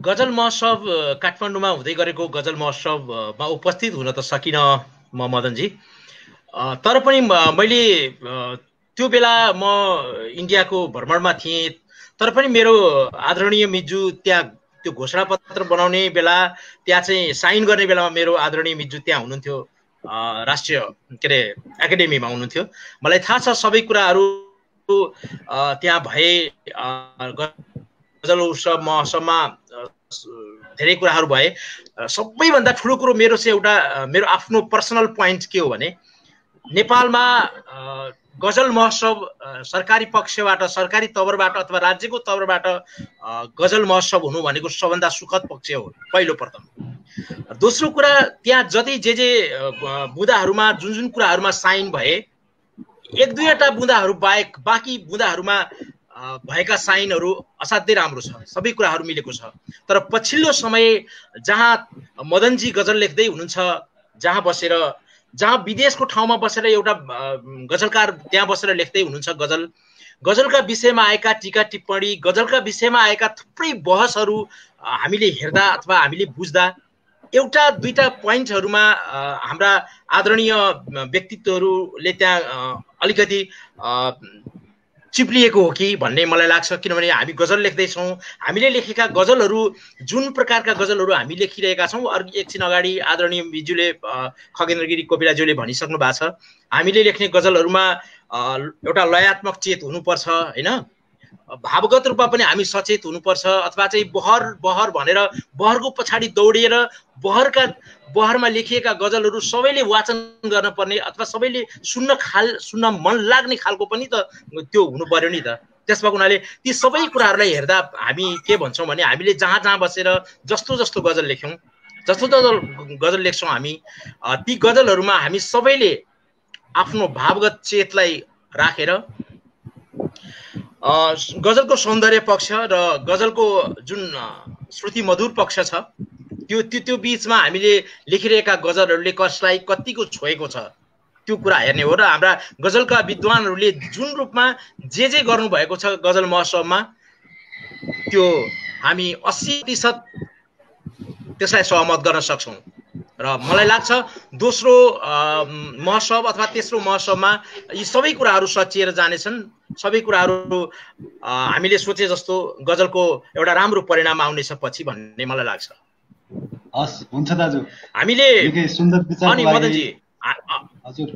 Speaker 3: गजल महोत्सव काठमाडौँमा हुँदै गरेको गजल महोत्सवमा उपस्थित हुन त सकिनँ म मदनजी, तर पनि मैले त्यो बेला म इन्डियाको भ्रमणमा थिएँ। तर पनि मेरो आदरणीय मिजु त्यहाँ त्यो घोषणापत्र बनाउने बेला, त्यहाँ चाहिँ साइन गर्ने बेलामा मेरो आदरणीय मिजु त्यहाँ हुनुहुन्थ्यो, राष्ट्रिय के अरे एकाडेमीमा हुनुहुन्थ्यो। मलाई थाहा छ सबै कुराहरू त्यहाँ भए। गजल उत्सव महोत्सवमा धेरै कुराहरू भए। सबैभन्दा ठुलो कुरो मेरो चाहिँ एउटा मेरो आफ्नो पर्सनल पोइन्ट के हो भने नेपालमा गजल महोत्सव सरकारी पक्षबाट, सरकारी तवरबाट अथवा राज्यको तवरबाट गजल महोत्सव हुनु भनेको सबभन्दा सुखद पक्ष हो पहिलो प्रथम। दोस्रो कुरा, त्यहाँ जति जे बुँदाहरूमा जुन जुन कुराहरूमा साइन भए, एक दुईवटा बुँदाहरू बाहेक बाँकी बुँदाहरूमा भएका साइनहरू असाध्यै राम्रो छ, सबै कुराहरू मिलेको छ। तर पछिल्लो समय जहाँ मदनजी गजल लेख्दै हुनुहुन्छ, जहाँ विदेशको ठाउँमा बसेर एउटा गजलकार त्यहाँ बसेर लेख्दै हुनुहुन्छ गजलका विषयमा आएका टीका टिप्पणी, गजलका विषयमा आएका थुप्रै बहसहरू हामीले हेर्दा अथवा हामीले बुझ्दा एउटा दुईटा पोइन्टहरूमा हाम्रा आदरणीय व्यक्तित्वहरूले त्यहाँ अलिकति चिप्लिएको हो कि भन्ने मलाई लाग्छ। किनभने हामी गजल लेख्दैछौँ, हामीले लेखेका गजलहरू जुन प्रकारका गजलहरू हामी लेखिरहेका छौँ, एकछिन अगाडि आदरणीय बिजुले खगेन्द्र गिरी कोपिलाज्यूले भनिसक्नु भएको छ, हामीले लेख्ने गजलहरूमा एउटा लयात्मक चेत हुनुपर्छ होइन, भावगत रूपमा पनि हामी सचेत हुनुपर्छ, अथवा चाहिँ बहर भनेर बहरको पछाडि दौडिएर बहरमा लेखिएका गजलहरू सबैले वाचन गर्न पर्ने अथवा सबैले सुन्न मन लाग्ने खालको पनि त त्यो हुनु पर्यो नि त। त्यसमा हुनाले ती सबै कुराहरूलाई हेर्दा हामी के भन्छौँ भने हामीले जहाँ बसेर जस्तो गजल लेख्यौँ जस्तो गजल लेख्छौँ हामी, ती गजलहरूमा हामी सबैले आफ्नो भावगत चेतलाई राखेर गजलको सौन्दर्य पक्ष र गजलको जुन श्रुति मधुर पक्ष छ त्यो बीचमा हामीले लेखिरहेका गजलहरूले कसलाई कतिको छोएको छ त्यो कुरा हेर्ने हो। र हाम्रा गजलका विद्वानहरूले जुन रूपमा जे गर्नुभएको छ गजल महोत्सवमा त्यो हामी 80% त्यसलाई सहमत गर्न सक्छौँ। र मलाई लाग्छ दोस्रो महोत्सव अथवा तेस्रो महोत्सवमा यी सबै कुराहरू सचिएर जानेछन्। सबै कुराहरू हामीले सोचे जस्तो गजलको एउटा राम्रो परिणाम आउनेछ पछि भन्ने मलाई लाग्छ।
Speaker 1: हस्, हुन्छ दाजु।
Speaker 3: हामीले
Speaker 1: सुन्दर विचार
Speaker 3: अनि मदनजी
Speaker 1: हजुर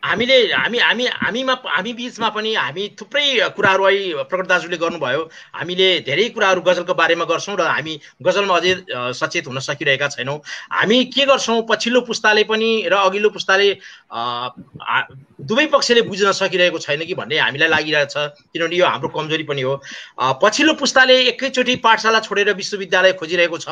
Speaker 3: हामी बीचमा पनि हामी थुप्रै कुराहरू अहिले प्रकट दाजुले गर्नुभयो। हामीले धेरै कुराहरू गजलको बारेमा गर्छौँ र हामी गजलमा अझै सचेत हुन सकिरहेका छैनौँ। हामी के गर्छौँ, पछिल्लो पुस्ताले पनि र अघिल्लो पुस्ताले दुवै पक्षले बुझ्न सकिरहेको छैन कि भन्ने हामीलाई लागिरहेछ, किनभने यो हाम्रो कमजोरी पनि हो। पछिल्लो पुस्ताले एकैचोटि पाठशाला छोडेर विश्वविद्यालय खोजिरहेको छ,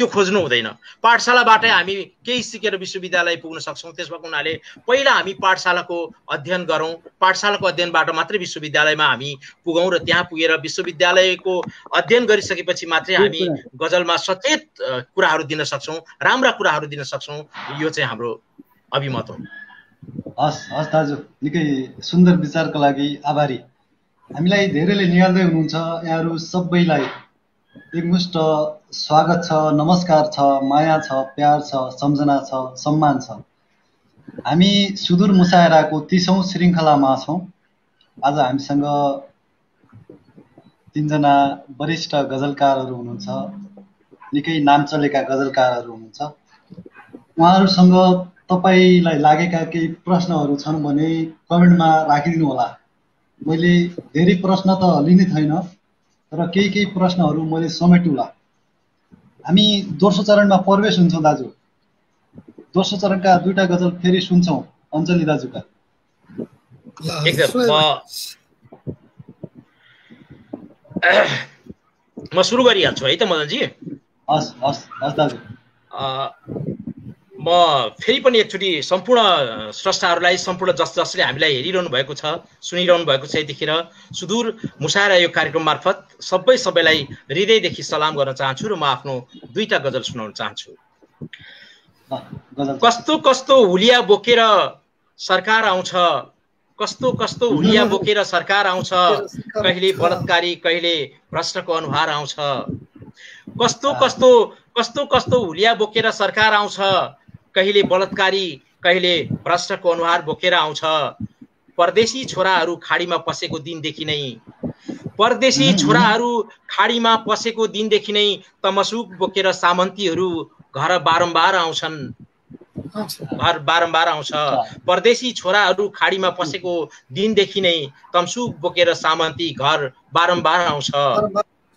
Speaker 3: त्यो खोज्नु हुँदैन। पाठशालाबाटै हामी केही सिकेर विश्वविद्यालय पुग्न सक्छौँ। त्यसमा हुनाले पहिला हामी पाठशालाको अध्ययन गरौँ, पाठशालाको अध्ययनबाट मात्रै विश्वविद्यालयमा हामी पुगौँ र त्यहाँ पुगेर विश्वविद्यालयको अध्ययन गरिसकेपछि मात्रै हामी गजलमा सचेत कुराहरू दिन सक्छौँ, राम्रा कुराहरू दिन सक्छौँ। यो चाहिँ हाम्रो अभिमत हो।
Speaker 1: हस् हस् दाजु, निकै सुन्दर विचारको लागि आभारी। हामीलाई धेरैले निहाल्दै हुनुहुन्छ, यहाँहरू सबैलाई एकमुष्ट स्वागत छ, नमस्कार छ, माया छ, प्यार छ, सम्झना छ, सम्मान छ। हामी सुदूर मुसायराको 30औं श्रृङ्खलामा छौँ। आज हामीसँग 3 जना वरिष्ठ गजलकारहरू हुनुहुन्छ, निकै नाम चलेका गजलकारहरू हुनुहुन्छ। उहाँहरूसँग तपाईँलाई लागेका केही प्रश्नहरू छन् भने कमेन्टमा राखिदिनु होला। मैले धेरै प्रश्न त लिने छैन, तर केही प्रश्नहरू मैले समेटुला। हामी दोस्रो चरणमा प्रवेश हुन्छौँ दाजु। दोस्रो चरणका 2टा गजल फेरि सुन्छौँ अञ्जली दाजुका।
Speaker 3: म सुरु गरिहाल्छु है त मदनजी।
Speaker 1: हस् हस् हस् दाजु।
Speaker 3: म फेरि पनि एकचोटि सम्पूर्ण स्रष्टाहरूलाई, सम्पूर्ण जसले हामीलाई हेरिरहनु भएको छ, सुनिरहनु भएको छ यतिखेर सुदूर मुसायरा यो कार्यक्रम मार्फत सबैलाई हृदयदेखि सलाम गर्न चाहन्छु र म आफ्नो 2टा गजल सुनाउन चाहन्छु। कस्तो कस्तो हुलिया बोकेर सरकार आउँछ, कस्तो कस्तो हुलिया बोकेर सरकार आउँछ, कहिले बलात्कारी कहिले भ्रष्टको अनुहार आउँछ। कस्तो कस्तो कस्तो कस्तो हुलिया बोकेर सरकार आउँछ, कहिले बलात्कारी कहिले भ्रष्टको अनुहार बोकेर आउँछ। परदेशी छोराहरू खाडीमा पसेको दिनदेखि नै, परदेशी छोराहरू खाडीमा पसेको दिनदेखि नै तमसुक बोकेर सामन्तीहरू घर बारम्बार आउँछन्, घर बारम्बार आउँछ। परदेशी छोराहरू खाडीमा पसेको दिनदेखि नै तमसुक बोकेर सामन्ती घर बारम्बार आउँछ।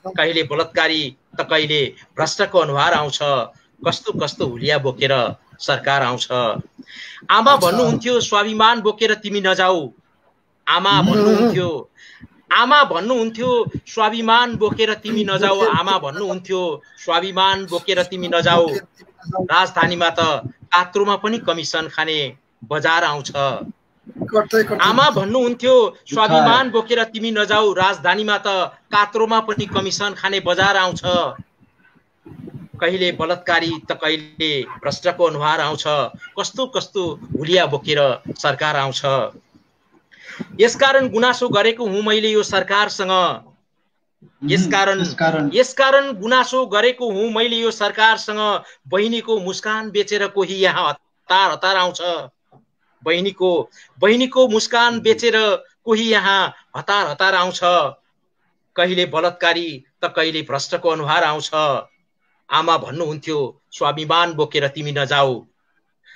Speaker 3: कहिले बलात्कारी त कहिले भ्रष्टको अनुहार आउँछ, कस्तो कस्तो हुलिया बोकेर सरकार आउँछ। आमा भन्नुहुन्थ्यो स्वाभिमान बोकेर तिमी नजाऊ, आमा भन्नुहुन्थ्यो, आमा भन्नुहुन्थ्यो स्वाभिमान बोकेर तिमी नजाऊ, आमा भन्नुहुन्थ्यो स्वाभिमान बोकेर तिमी नजाऊ। राजधानीमा त कात्रोमा पनि कमिसन खाने बजार आउँछ। आमा भन्नुहुन्थ्यो स्वाभिमान बोकेर तिमी नजाऊ, राजधानीमा त कात्रोमा पनि कमिसन खाने बजार आउँछ। कहिले बलात्कारी त कहिले भ्रष्टको अनुहार आउँछ, कस्तो कस्तो हुलिया बोकेर सरकार आउँछ। यसकारण गुनासो गरेको हुँ मैले यो सरकारसँग, यसकारण गुनासो गरेको हुँ मैले यो सरकारसँग। बहिनीको मुस्कान बेचेर कोही यहाँ हतार हतार आउँछ, बहिनीको मुस्कान बेचेर कोही यहाँ हतार हतार आउँछ। कहिले बलात्कारी त कहिले भ्रष्टको अनुहार आउँछ। आमा भन्नुहुन्थ्यो स्वाभिमान बोकेर तिमी नजाऊ,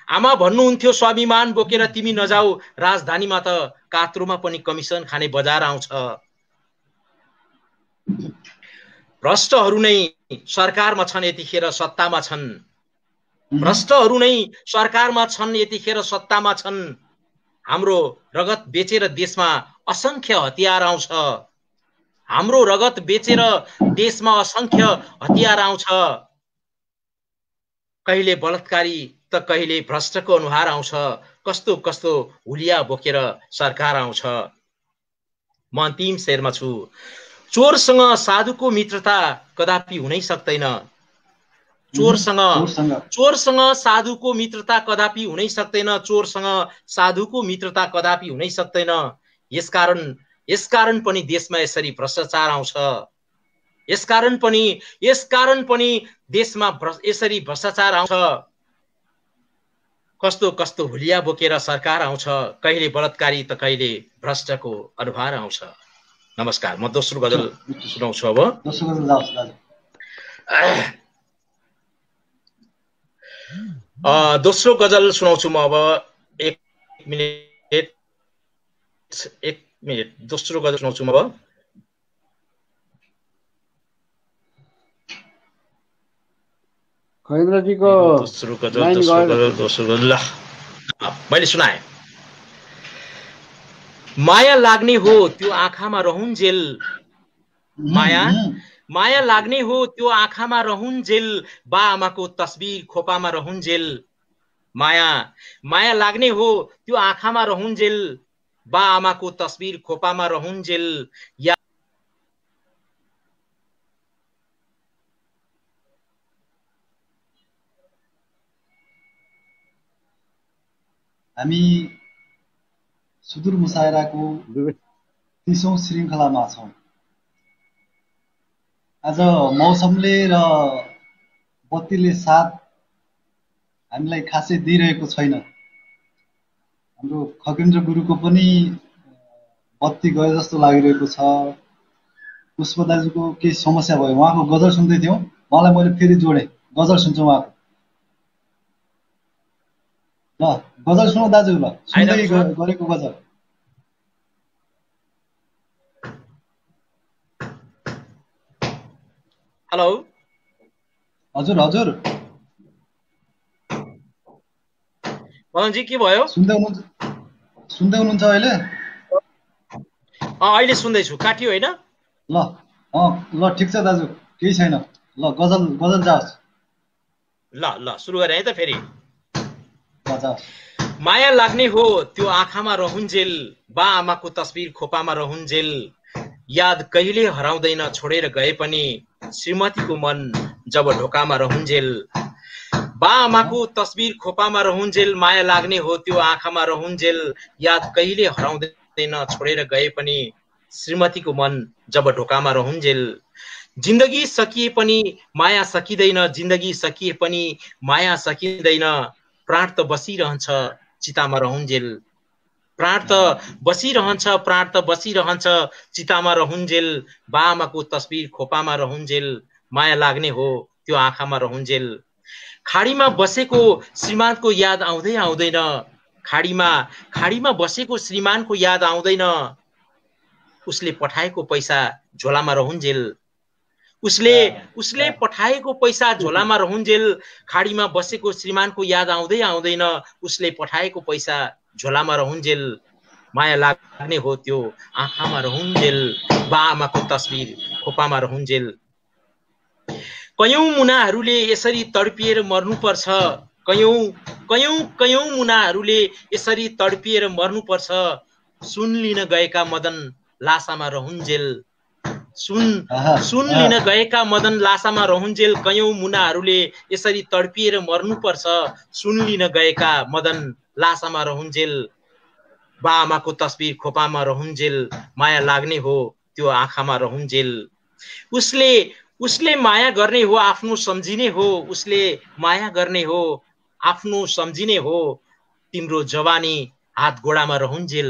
Speaker 3: आमा भन्नुहुन्थ्यो स्वाभिमान बोकेर तिमी नजाऊ। राजधानीमा त कात्रोमा पनि कमिसन खाने बजार आउँछ। भ्रष्टहरू नै सरकारमा छन् यतिखेर सत्तामा छन्, भ्रष्टहरू नै सरकारमा छन् यतिखेर सत्तामा छन्। हाम्रो रगत बेचेर देशमा असंख्य हतियार आउँछ, हाम्रो रगत बेचेर देशमा असंख्य हतियार आउँछ। कहिले बलात्कारी त कहिले भ्रष्टको अनुहार आउँछ, कस्तो कस्तो हुलिया बोकेर सरकार आउँछ। म अन्तिम शेरमा छु, चोरसँग साधुको मित्रता कदापि हुनै सक्दैन। चोरसँग साधुको मित्रता कदापि हुनै सक्दैन। चोरसँग साधुको मित्रता कदापि हुनै सक्दैन। यसकारण पनि देशमा यसरी भ्रष्टाचार आउँछ। यसकारण पनि देशमा यसरी भ्रष्टाचार आउँछ। कस्तो कस्तो हुलिया बोकेर सरकार आउँछ, कहिले बलात्कारी त कहिले भ्रष्टको अनुहार आउँछ। नमस्कार। म दोस्रो गजल सुनाउँछु अब। दोस्रो गजल सुनाउँछु म अब। एक मिनट दोस्रो गजल सुनाउँछु म अब।
Speaker 4: खगेन्द्रजीको
Speaker 3: दोस्रो गजल मैले सुनाएँ। माया लाग्ने हो त्यो आँखामा रहन्जेल, माया लाग्ने हो त्यो आँखामा रहन्जेल, बा आमाको तस्बिर खोपामा रहन्जेल। माया लाग्ने हो त्यो आँखामा रहन्जेल, बा आमाको तस्बिर खोपामा रहन्जेल।
Speaker 1: हामी सुदूर मुसायराको 30औं श्रृङ्खलामा छौँ। आज मौसमले र बत्तीले साथ हामीलाई खासै दिइरहेको छैन। हाम्रो खगेन्द्र गुरुको पनि बत्ती गए जस्तो लागिरहेको छ। पुष्प दाजुको केही समस्या भयो। उहाँको गजल सुन्दै थियौँ, उहाँलाई मैले फेरि जोडेँ। गजल सुन्छौँ उहाँको। ल गजल सुनौ दाजु। ल सुन्दै गरेको गजल।
Speaker 3: हेलो
Speaker 1: हजुर हजुर
Speaker 3: मदनजी के भयो?
Speaker 1: सुन्दै हुनुहुन्छ अहिले?
Speaker 3: अहिले सुन्दैछु। काटियो होइन?
Speaker 1: ल ठिक छ दाजु, केही छैन। ल गजल जाओस्।
Speaker 3: ल सुरु गरे है त फेरि।
Speaker 1: जाओस्।
Speaker 3: माया लाग्ने हो त्यो आँखामा रहन्जेल, बा आमाको तस्बिर खोपामा रहन्जेल। याद कहिले हराउँदैन छोडेर गए पनि, श्रीमतीको मन जब ढोकामा रहन्जेल। बा आमाको तस्बिर खोपामा रहन्जेल, माया लाग्ने हो त्यो आँखामा रहन्जेल। याद कहिले हराउँदैन छोडेर गए पनि, श्रीमतीको मन जब ढोकामा रहन्जेल। जिन्दगी सकिए पनि माया सकिँदैन, जिन्दगी सकिए पनि माया सकिँदैन। प्राण त बसिरहन्छ चितामा रहन्जेल, प्राण त बसिरहन्छ चितामा रहन्जेल। बा आमाको तस्बिर खोपामा रहन्जेल, माया लाग्ने हो त्यो आँखामा रहन्जेल। खाडीमा बसेको श्रीमानको याद आउँदै आउँदैन, खाडीमा बसेको श्रीमानको याद आउँदैन। उसले पठाएको पैसा झोलामा रहन्जेल, उसले पठाएको पैसा झोलामा रहन्जेल। खाडीमा बसेको श्रीमानको याद आउँदै आउँदैन, उसले पठाएको पैसा झोलामा रहन्जेल। माया लाग्ने हो त्यो आँखामा रहन्जेल, बा आमाको तस्बिर खोपामा रहन्जेल। कयौं मुनाहरूले यसरी तडपिएर मर्नुपर्छ, कयौं मुनाहरूले यसरी तडपिएर मर्नुपर्छ। सुन लिन गएका मदन लासामा रहन्जेल, सुन लिन गएका मदन लासामा रहन्जेल। कयौं मुनाहरूले यसरी तडपिएर मर्नुपर्छ, सुन लिन गएका मदन लासामा रहन्जेल। बा आमाको तस्बिर खोपामा रहन्जेल, माया लाग्ने हो त्यो आँखामा रहन्जेल। उसले माया गर्ने हो आफ्नो सम्झिने हो, उसले माया गर्ने हो आफ्नो सम्झिने हो। तिम्रो जवानी हात गोडामा रहन्जेल,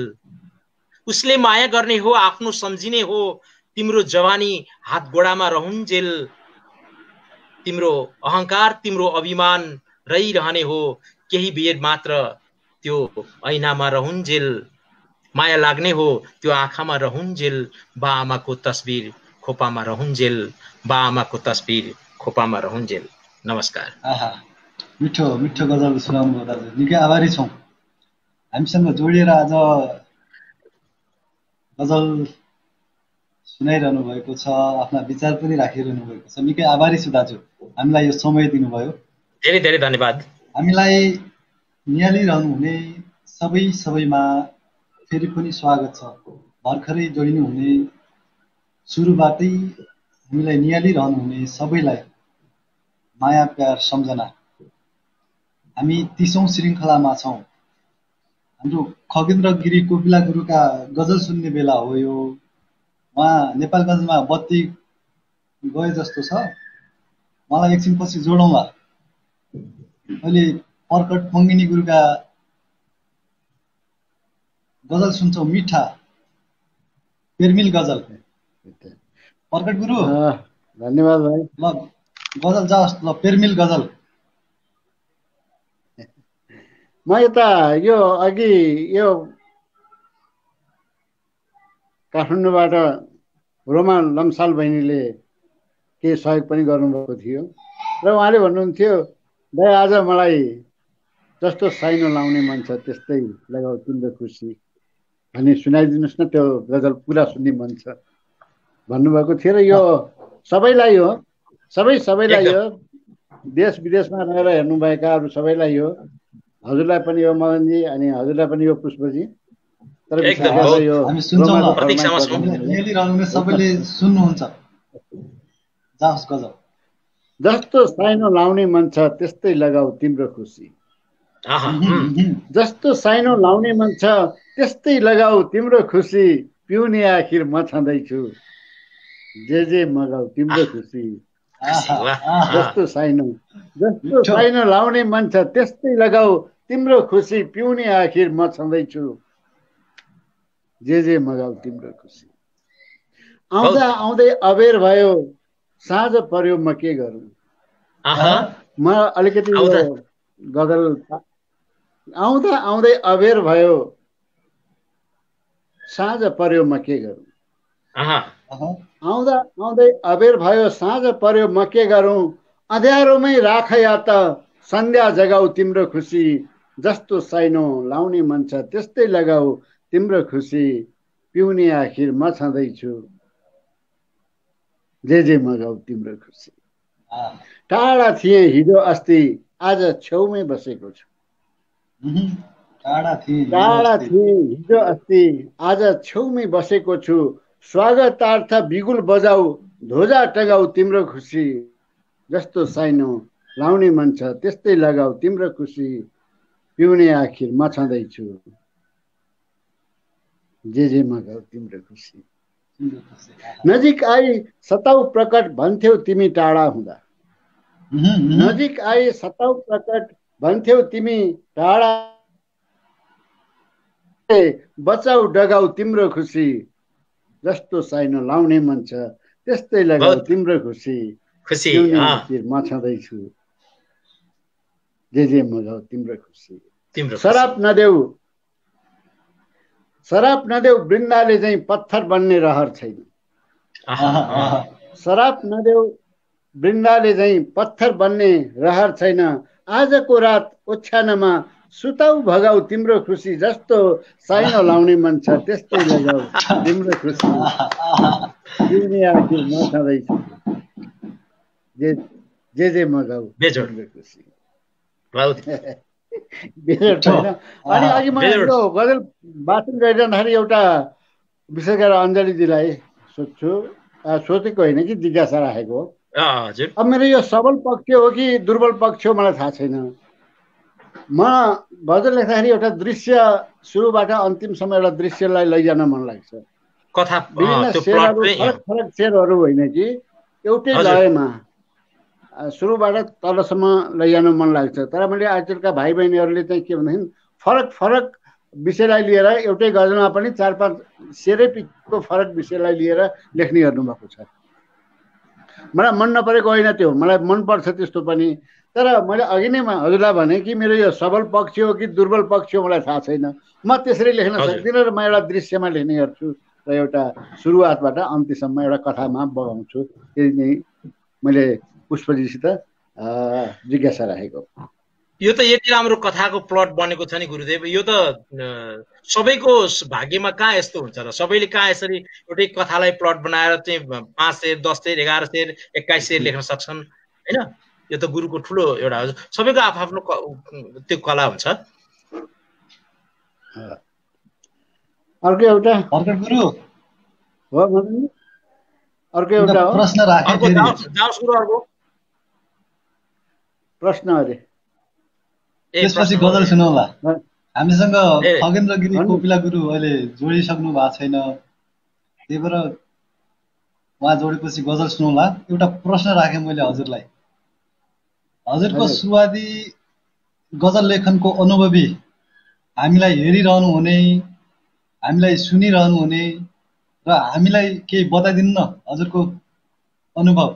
Speaker 3: उसले माया गर्ने हो आफ्नो सम्झिने हो। तिम्रो जवानी हात गोडामा रहन्जेल। तिम्रो अहंकार तिम्रो अभिमान रहिरहने हो, केही बेर मात्र त्यो ऐनामा रहन्जेल। माया लाग्ने हो त्यो आँखामा रहन्जेल, बा आमाको तस्बिर खोपामा रहन्जेल, बा आमाको तस्बिर खोपामा रहन्जेल। नमस्कार।
Speaker 1: मिठो मिठो गजल सुनाउनु दाजु, निकै आभारी छौँ। हामीसँग जोडिएर आज गजल सुनाइरहनु भएको छ, आफ्ना विचार पनि राखिरहनु भएको छ। निकै आभारी छु दाजु, हामीलाई यो समय दिनुभयो।
Speaker 3: धेरै धेरै धन्यवाद।
Speaker 1: हामीलाई निहालिरहनु हुने सबैमा फेरि पनि स्वागत छ। भर्खरै जोडिनु हुने, सुरुबाटै हामीलाई निहालिरहनु हुने सबैलाई माया प्यार सम्झना। हामी 30औं श्रृङ्खलामा छौँ। हाम्रो खगेन्द्र गिरी कोपिला गुरुका गजल सुन्ने बेला हो यो। उहाँ नेपालगञ्जमा बत्ती गए जस्तो छ। मलाई एकछिनपछि जोडौँला। अहिले पर्कट पङ्गिनी गुरुका गजल सुन्छौँ, मिठा पेर्मिल गजल। पर्कट गुरु
Speaker 4: धन्यवाद भाइ।
Speaker 1: ल गजल जाओस्। ल पेर्मिल गजल।
Speaker 4: म यता यो अघि यो काठमाडौँबाट रोमा लम्साल बहिनीले केही सहयोग पनि गर्नुभएको थियो र उहाँले भन्नुहुन्थ्यो, भाइ आज मलाई जस्तो साइनो लाउने मन छ त्यस्तै लगाऊ तिम्रो खुसी भनी सुनाइदिनुहोस् न, त्यो गजल पुरा सुन्ने मन छ भन्नुभएको थियो। र यो सबैलाई हो, सबैलाई हो, देश विदेशमा रहेर हेर्नुभएकाहरू सबैलाई हो, हजुरलाई पनि हो मदनजी अनि हजुरलाई पनि हो पुष्पजी। तर
Speaker 1: हामी सुन्छौँ, सबैले सुन्नुहुन्छ। जाओस् गजल।
Speaker 4: जस्तो साइनो लाउने मन छ त्यस्तै लगाऊ तिम्रो खुसी, जस्तो साइनो लाउने मन छ त्यस्तै लगाऊ तिम्रो खुसी, पिउने आखिर म छँदैछु जे मगाऊ तिम्रो खुसी। जस्तो साइनो लाउने मन छ त्यस्तै लगाऊ तिम्रो खुसी, पिउने आखिर म छँदैछु जे मगाऊ तिम्रो खुसी। आउँदा आउँदै अबेर भयो साँझ पर्यो म के गरौँ। म अलिकति गजल। आउँदा आउँदै अबेर भयो साँझ पर्यो म के गरौँ। आउँदा आउँदै अबेर भयो साँझ पर्यो म के गरौँ। अँध्यारोमै राख या त सन्ध्या जगाऊ तिम्रो खुसी, जस्तो साइनो लाउने मन छ त्यस्तै लगाऊ तिम्रो खुसी, पिउने आखिर म छँदैछु जे मगाऊ तिम्रो खुसी। टाढा थिए हिजो अस्ति आज छेउमै बसेको छु। टाढा थिए हिजो अस्ति आज छेउमै बसेको छु, स्वागतार्थ बिगुल बजाऊ ध्वजा टगाऊ तिम्रो खुसी, जस्तो साइनो लाउने मन छ त्यस्तै लगाऊ तिम्रो खुसी, पिउने आखिर म छँदैछु जे मगाऊ तिम्रो खुसी। नजिक आई सताउ प्रकट भन्थ्यौ तिमी टाढा हुँदा, नजिक आई सताउ प्रकट भन्थ्यौ तिमी टाढा, बचाउ डगाऊ तिम्रो खुसी, जस्तो साइनो लाउने मन छ त्यस्तै लगाऊ तिम्रो खुसी, म छँदैछु जे मगाऊ तिम्रो खुसी। शराब नदेऊ वृन्दाले चाहिँ पत्थर बन्ने रहर छैन। शराब नदेऊ वृन्दाले चाहिँ पत्थर बन्ने रहर छैन। आजको रात ओछ्यानमा सुताउ भगाऊ तिम्रो खुसी, जस्तो साइनो लाउने मन छ त्यस्तै लगाऊ तिम्रो खुसी, पिउने आखिर म छँदैछु जे मगाऊ तिम्रो खुसी। अनि अघि म यो गजल वाचन गरिरहँदाखेरि एउटा विशेष गरेर अञ्जलीजीलाई सोचेको होइन कि जिज्ञासा राखेको। अब मेरो यो सबल पक्ष हो कि दुर्बल पक्ष हो मलाई थाहा छैन। म गजल लेख्दाखेरि एउटा दृश्य सुरुबाट अन्तिमसम्म एउटा दृश्यलाई लैजान मन लाग्छ। विभिन्न शेरहरू फरक शेरहरू होइन कि एउटै लयमा सुरुबाट तलसम्म लैजान मन लाग्छ। तर मैले आजकलका भाइ बहिनीहरूले चाहिँ के भन्दाखेरि फरक विषयलाई लिएर एउटै गजलमा पनि 4-5 शेरै पिछको फरक विषयलाई लिएर लेख्ने गर्नुभएको छ। मलाई मन नपरेको होइन त्यो, मलाई मनपर्छ त्यस्तो पनि। तर मैले अघि नै हजुरलाई भने कि मेरो यो सबल पक्ष हो कि दुर्बल पक्ष हो मलाई थाहा छैन। म त्यसरी लेख्न सक्दिनँ र म एउटा दृश्यमा लेख्ने गर्छु र एउटा सुरुवातबाट अन्त्यसम्म एउटा कथामा बगाउँछु। त्यही नै मैले पुष्पजीसित जिज्ञासा राखेको।
Speaker 3: यो त यति राम्रो कथाको प्लट बनेको छ नि गुरुदेव। यो त सबैको भाग्यमा कहाँ यस्तो हुन्छ र? सबैले कहाँ यसरी एउटै कथालाई प्लट बनाएर चाहिँ 5 शेर 10 शेर 11 शेर 21 शेर लेख्न सक्छन् होइन? यो त गुरुको ठुलो एउटा सबैको आफ्नो त्यो कला हुन्छ।
Speaker 4: अर्को एउटा
Speaker 1: भर्खर गुरु
Speaker 4: हो अर्को एउटा हो
Speaker 1: प्रश्न राखे
Speaker 4: प्रश्न अरे
Speaker 1: त्यसपछि गजल सुनौला। हामीसँग खगेन्द्र गिरी कोपिला गुरु अहिले जोडिसक्नु भएको छैन, त्यही भएर उहाँ जोडेपछि गजल सुनौला। एउटा प्रश्न राखेँ मैले हजुरलाई, हजुरको सुरुवाती गजल लेखनको अनुभवी हामीलाई हेरिरहनु हुने, हामीलाई सुनिरहनु हुने र हामीलाई केही बताइदिनु न हजुरको अनुभव।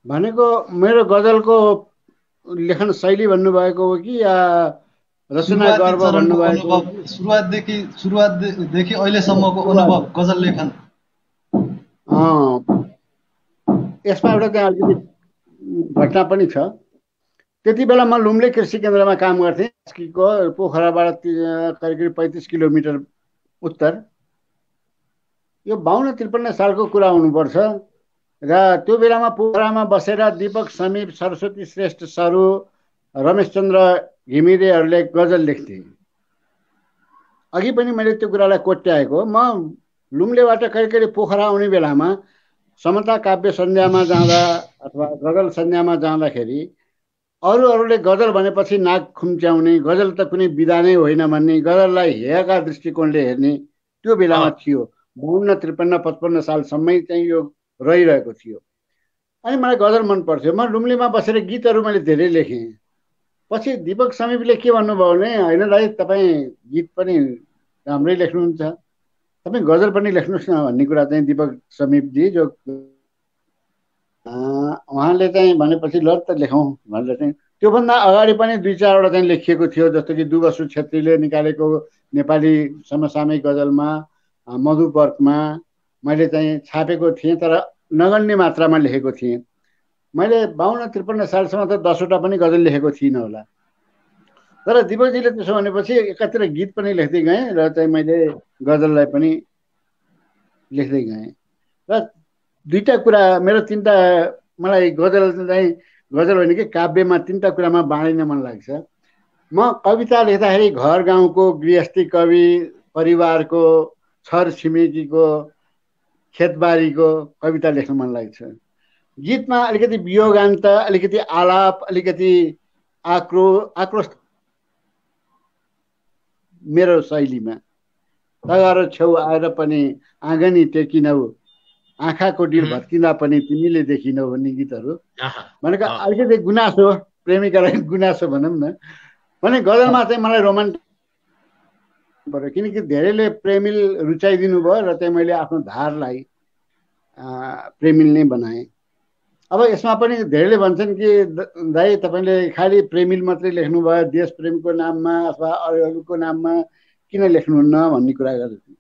Speaker 4: भनेको मेरो गजलको लेखन शैली भन्नुभएको हो कि या रचना गर्व भन्नुभएको?
Speaker 1: सुरुवातदेखि अहिलेसम्मको अनुभव गजल लेखन।
Speaker 4: यसमा एउटा त्यहाँ अलिकति घटना पनि छ। त्यति बेला म लुम्ले कृषि केन्द्रमा काम गर्थेँ, पोखराबाट करिब 35 किलोमिटर उत्तर। यो 52-53 सालको कुरा हुनुपर्छ र त्यो बेलामा पोखरामा बसेर दीपक समीप, सरस्वती श्रेष्ठ सरू, रमेशचन्द्र घिमिरेहरूले गजल लेख्थे। अघि पनि मैले त्यो कुरालाई कोट्याएको। म लुम्लेबाट कहिले पोखरा आउने बेलामा समता काव्य सन्ध्यामा जाँदा अथवा गजल सन्ध्यामा जाँदाखेरि अरूले गजल भनेपछि नाक खुम्च्याउने, गजल त कुनै विधा नै होइन भन्ने, गजललाई हेयका दृष्टिकोणले हेर्ने त्यो बेलामा थियो। 52, 53, 55 सालसम्मै चाहिँ यो रहिरहेको थियो। अनि मलाई गजल मन पर्थ्यो। म लुम्लेमा बसेर गीतहरू मैले धेरै लेखेँ। पछि दीपक समीपले के भन्नुभयो भने, होइन दाइ तपाईँ गीत पनि राम्रै लेख्नुहुन्छ, तपाईँ गजल पनि लेख्नुहोस् न भन्ने कुरा चाहिँ दीपक समीपजी जो उहाँले चाहिँ भनेपछि ल त लेखौँ भनेर चाहिँ त्योभन्दा अगाडि पनि 2-4वटा चाहिँ लेखिएको थियो। जस्तो कि दुबसु छेत्रीले निकालेको नेपाली समसामयिक गजलमा मधुपर्कमा मैले चाहिँ छापेको थिएँ, तर नगण्य मात्रामा लेखेको थिएँ। मैले 52-53 सालसम्म त 10वटा पनि गजल लेखेको थिइनँ होला। तर दीपकजीले त्यसो भनेपछि एकातिर गीत पनि लेख्दै गएँ र चाहिँ मैले गजललाई पनि लेख्दै गएँ। र दुईटा कुरा मेरो तीनटा मलाई गजल भने कि काव्यमा तीनटा कुरामा बाँडिन मन लाग्छ। म कविता लेख्दाखेरि घर गाउँको गृहस्थी कवि, परिवारको, छर छिमेकीको, खेतबारीको कविता लेख्न मन लाग्छ। गीतमा अलिकति वियोगान्त, अलिकति आलाप, अलिकति आक्रोश मेरो शैलीमा। तगारो छेउ आएर पनि आँगनी टेकिनौ, आँखाको डिल भत्किँदा पनि तिमीले देखिनौ भन्ने गीतहरू भनेको अलिकति गुनासो, प्रेमिकालाई गुनासो भनौँ न। भने गजलमा चाहिँ मलाई रोमान्टिक पर्यो, किनकि धेरैले प्रेमिल रुचाइदिनु भयो र चाहिँ मैले आफ्नो धारलाई प्रेमिल नै बनाएँ। अब यसमा पनि धेरैले भन्छन् कि दाइ तपाईँले खालि प्रेमिल मात्रै लेख्नुभयो, देश प्रेमको नाममा अथवा अरूको नाममा किन लेख्नुहुन्न भन्ने कुरा गर्छु।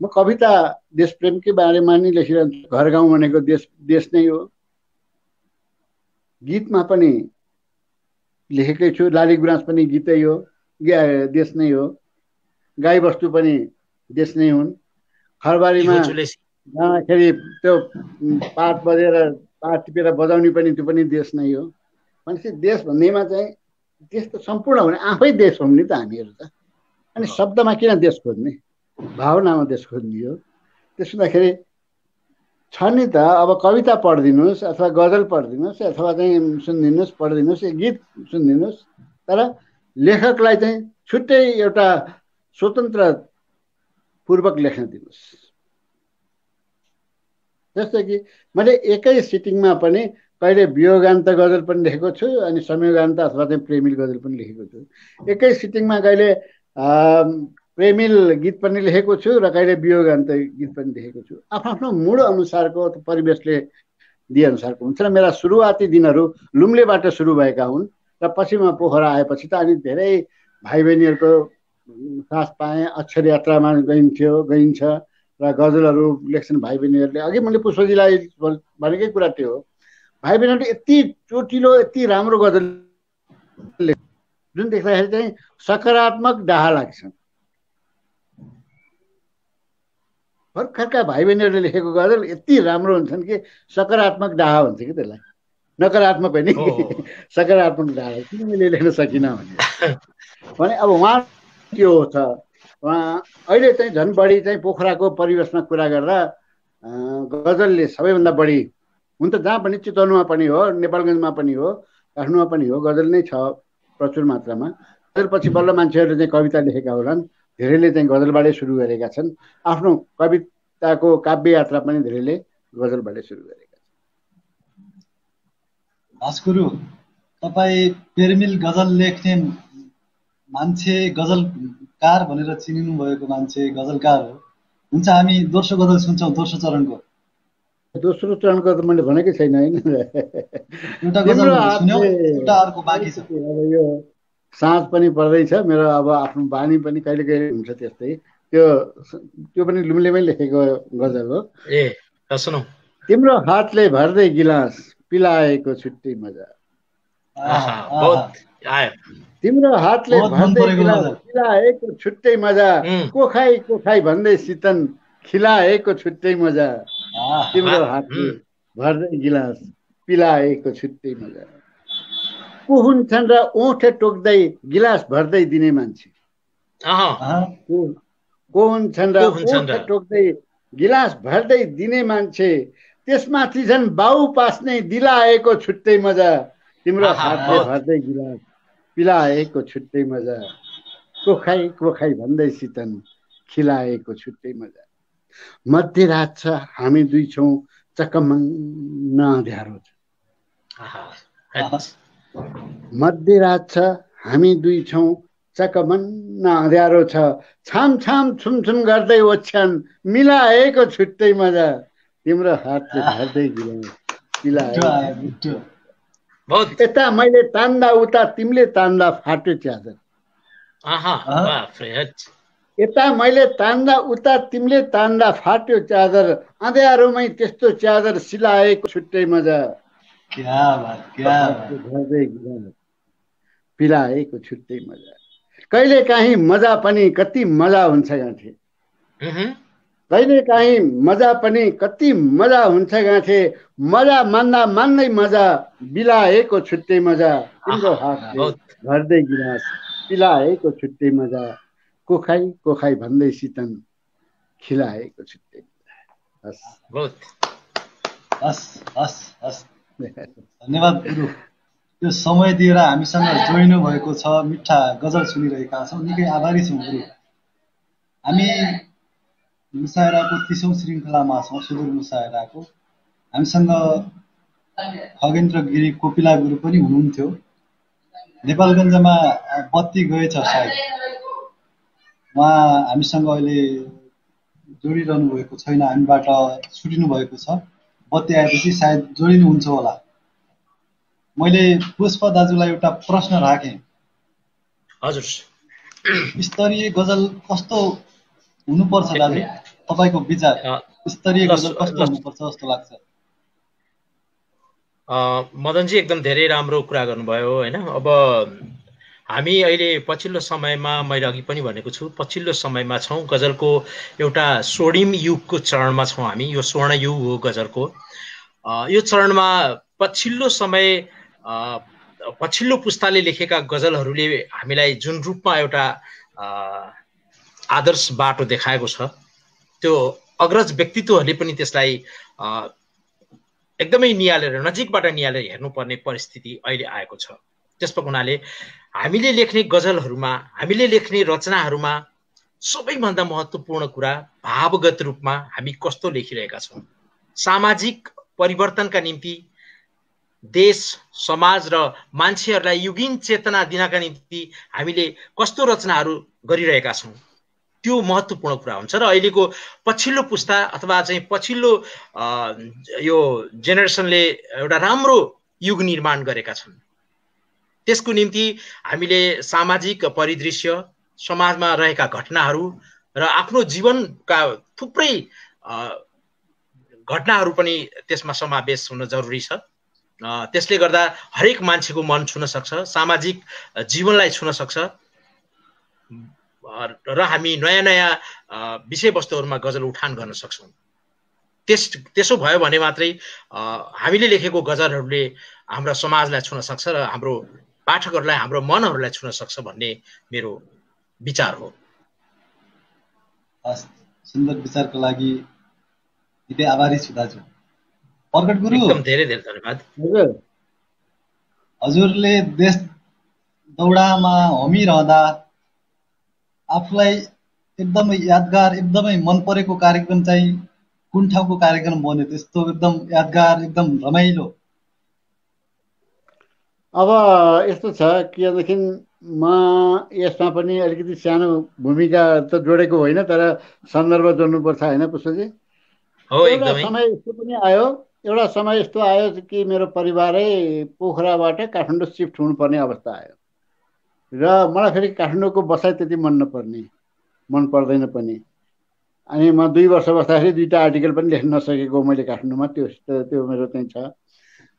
Speaker 4: म कविता देश प्रेमकै बारेमा नै लेखिरहन्छु। घर गाउँ भनेको देश नै हो। गीतमा पनि लेखेकै छु, लाली गुराँस पनि गीतै हो, देश नै हो। गाई बस्तु पनि देश नै हुन्। खरबारीमा जाँदाखेरि त्यो पात बजेर पात टिपेर बजाउने पनि त्यो पनि देश नै हो। भनेपछि देश भन्नेमा चाहिँ देश त सम्पूर्ण हुने, आफै देश हौँ नि त हामीहरू त। अनि शब्दमा किन देश खोज्ने, भावनामा देश खोज्ने हो। त्यसो हुँदाखेरि छ नि त। अब कविता पढिदिनुहोस् अथवा गजल पढिदिनुहोस् अथवा चाहिँ सुनिदिनुहोस्, पढिदिनुहोस्, गीत सुनिदिनुहोस्, तर लेखकलाई चाहिँ छुट्टै एउटा स्वतन्त्र पूर्वक लेख्न दिनुहोस्। जस्तो कि मैले एकै सिटिङमा पनि कहिले वियोगान्त गजल पनि लेखेको छु अनि संयोगान्त अथवा चाहिँ प्रेमिल गजल पनि लेखेको छु। एकै सिटिङमा कहिले प्रेमिल गीत पनि लेखेको छु र कहिले वियोगान्त गीत पनि लेखेको छु। आफ्नो मूड अनुसारको परिवेशले दिए अनुसारको हुन्छ र मेरा सुरुवाती दिनहरू लुम्लेबाट सुरु भएका हुन् र पछि म पोखरा आएपछि त अनि धेरै भाइ बहिनीहरूको साथ पाएँ। अक्षर यात्रामा गइन्छ र गजलहरू लेख्छन् भाइ बहिनीहरूले। अघि मैले पुष्पजीलाई भनेकै कुरा त्यो हो, भाइ बहिनीहरूले यति चोटिलो यति राम्रो गजल जुन देख्दाखेरि चाहिँ सकारात्मक डाहा लाग्छ। भर्खरका भाइ बहिनीहरूले लेखेको गजल यति राम्रो हुन्छन् कि सकारात्मक डाहा हुन्छ कि त्यसलाई, नकारात्मक होइन कि सकारात्मक डाहा। किन मैले लेख्न सकिनँ भने अब उहाँ के हो त, उहाँ अहिले चाहिँ झन् बढी चाहिँ पोखराको परिवेशमा कुरा गर्दा गजलले सबैभन्दा बढी हुन त जहाँ पनि चितवनमा पनि हो, नेपालगञ्जमा पनि हो, काठमाडौँमा पनि हो, गजल नै छ प्रचुर मात्रामा। गजल पछि बल्ल मान्छेहरूले चाहिँ कविता लेखेका होलान्, धेरैले चाहिँ गजलबाटै सुरु गरेका छन्। आफ्नो कविताको काव्य यात्रा पनि धेरैले गजलबाटै सुरु गरेका छन्।
Speaker 1: भास्कुरु, तपाईँ पेरमिल गजल लेख्ने मान्छे, गजलकार भनेर चिनिनु भएको मान्छे गजलकार हो। हुन्छ, हामी दोस्रो गजल सुन्छौँ, दोस्रो चरणको।
Speaker 4: दोस्रो चरणको त मैले भनेकै छैन होइन।
Speaker 1: एउटा गजल सुन्यौ, एउटा अर्को बाँकी छ।
Speaker 4: अब यो साँझ पनि पर्दैछ, मेरो अब आफ्नो बानी पनि कहिले कहिले हुन्छ त्यस्तै। त्यो पनि लुम्लेमै लेखेको गजल हो।
Speaker 3: ए सुनौ।
Speaker 4: तिम्रो हातले भर्दै गिलास पिलाएको छुट्टै मजा। तिम्रो हातले भर्दै गिलास पिलाएको छुट्टै मजा, कोखाई कोखाई भन्दै शीतन खिलाएको छुट्टै मजा। तिम्रो हातले भर्दै गिलास पिलाएको छुट्टै मजा। को हुन्छन् र ओठे टोक्दै गिलास भर्दै दिने मान्छे। को हुन्छन् र ओठे टोक्दै गिलास भर्दै दिने मान्छे, त्यसमाथि झन् बाउ पास्ने दिलाएको छुट्टै मजा। तिम्रो हातले भर्दै गिलास पिलाएको छुट्टै मजा, कोखाई कोखाई भन्दै शीतन खिलाएको छुट्टै मजा। मध्यरात छ हामी दुई छौँ चकमन्न अँध्यारो छ। मध्यरात छ हामी दुई छौँ चकमन्न अँध्यारो छ, छाम छाम छुमछुम गर्दै ओछ्यान मिलाएको छुट्टै मजा। तिम्रो हातले भर्दै गिलास पिलाएको। यता मैले तान्दा उता तिमीले तान्दा फाट्यो च्यादर। यता मैले तान्दा उता तिमीले तान्दा फाट्यो च्यादर, अँध्यारोमै त्यस्तो च्यादर सिलाएको छुट्टै मजा। भर्दै गिलास पिलाएको छुट्टै मजा। कहिले काहीँ मजा पनि कति मजा हुन्छ गाँठे, कहिले काहीँ मजा पनि कति मजा हुन्छ गाँठे, मजा मान्दा मान्दै मजा बिलाएको छुट्टै मजा। तिम्रो हातले भर्दै गिलास पिलाएको छुट्टै मजा, कोखाई कोखाई भन्दै शीतन खिलाएको छुट्टै
Speaker 1: मजा। धन्यवाद गुरु, यो समय दिएर हामीसँग जोडिनु भएको छ, मिठा गजल सुनिरहेका छौँ, निकै आभारी छौँ गुरु। हामी मुसायराको 30औं श्रृङ्खलामा छौँ, सुदूर मुसायराको। हामीसँग खगेन्द्र गिरी कोपिला गुरु पनि हुनुहुन्थ्यो। नेपालगञ्जमा बत्ती गएछ सायद, उहाँ हामीसँग अहिले जोडिरहनु भएको छैन, हामीबाट छुटिनु भएको छ। बत्ती आएपछि सायद जोडिनुहुन्छ होला। मैले पुष्प दाजुलाई एउटा प्रश्न राखेँ।
Speaker 3: हजुर,
Speaker 1: स्तरीय गजल कस्तो हुनुपर्छ दाजु, तपाईँको विचार? स्तरीय गजल कस्तो हुनुपर्छ जस्तो लाग्छ?
Speaker 3: मदनजी एकदम धेरै राम्रो कुरा गर्नुभयो होइन। अब हामी अहिले पछिल्लो समयमा, मैले अघि पनि भनेको छु, पछिल्लो समयमा छौँ, गजलको एउटा स्वर्णिम युगको चरणमा छौँ हामी। यो स्वर्ण युग हो गजलको। यो चरणमा पछिल्लो समय पछिल्लो पुस्ताले लेखेका गजलहरूले हामीलाई जुन रूपमा एउटा आदर्श बाटो देखाएको छ, त्यो अग्रज व्यक्तित्वहरूले पनि त्यसलाई एकदमै निहालेर, नजिकबाट निहालेर हेर्नुपर्ने परिस्थिति अहिले आएको छ। त्यसको हुनाले हामीले लेख्ने गजलहरूमा, हामीले लेख्ने रचनाहरूमा सबैभन्दा महत्त्वपूर्ण कुरा भावगत रूपमा हामी कस्तो लेखिरहेका छौँ, सामाजिक परिवर्तनका निम्ति देश, समाज र मान्छेहरूलाई युगीन चेतना दिनका निम्ति हामीले कस्तो रचनाहरू गरिरहेका छौँ, त्यो महत्त्वपूर्ण कुरा हुन्छ। र अहिलेको पछिल्लो पुस्ता अथवा चाहिँ पछिल्लो यो जेनेरेसनले एउटा राम्रो युग निर्माण गरेका छन्। त्यसको निम्ति हामीले सामाजिक परिदृश्य, समाजमा रहेका घटनाहरू र आफ्नो जीवनका थुप्रै घटनाहरू पनि त्यसमा समावेश हुन जरुरी छ। त्यसले गर्दा हरेक मान्छेको मन छुन सक्छ, सामाजिक जीवनलाई छुन सक्छ। र हामी नयाँ नयाँ विषयवस्तुहरूमा गजल उठान गर्न सक्छौँ। त्यसो भयो भने मात्रै हामीले लेखेको गजलहरूले हाम्रा समाजलाई छुन सक्छ र हाम्रो पाठकहरूलाई, हाम्रो मनहरूलाई छुन सक्छ भन्ने मेरो विचार हो।
Speaker 1: सुन्दर विचारको लागि निकै आभारी छु दाजु। प्रकट गुरु,
Speaker 3: एकदम धेरै धेरै धन्यवाद।
Speaker 1: हजुरले देश दौडामा होमिरहँदा आफूलाई एकदमै यादगार, एकदमै मन परेको कार्यक्रम चाहिँ कुन ठाउँको कार्यक्रम बन्यो त्यस्तो एकदम यादगार, एकदम रमाइलो?
Speaker 4: अब यस्तो छ किनदेखि म यसमा पनि अलिकति सानो भूमिका त जोडेको होइन, तर सन्दर्भ जोड्नुपर्छ होइन पुष्पजी? एउटा समय यस्तो पनि आयो, एउटा समय यस्तो आयो कि मेरो परिवारै पोखराबाट काठमाडौँ सिफ्ट हुनुपर्ने अवस्था आयो र मलाई फेरि काठमाडौँको बसाइ त्यति मन पर्दैन पनि। अनि म 2 वर्ष बस्दाखेरि 2टा आर्टिकल पनि लेख्न नसकेको मैले काठमाडौँमा, त्यो मेरो चाहिँ छ।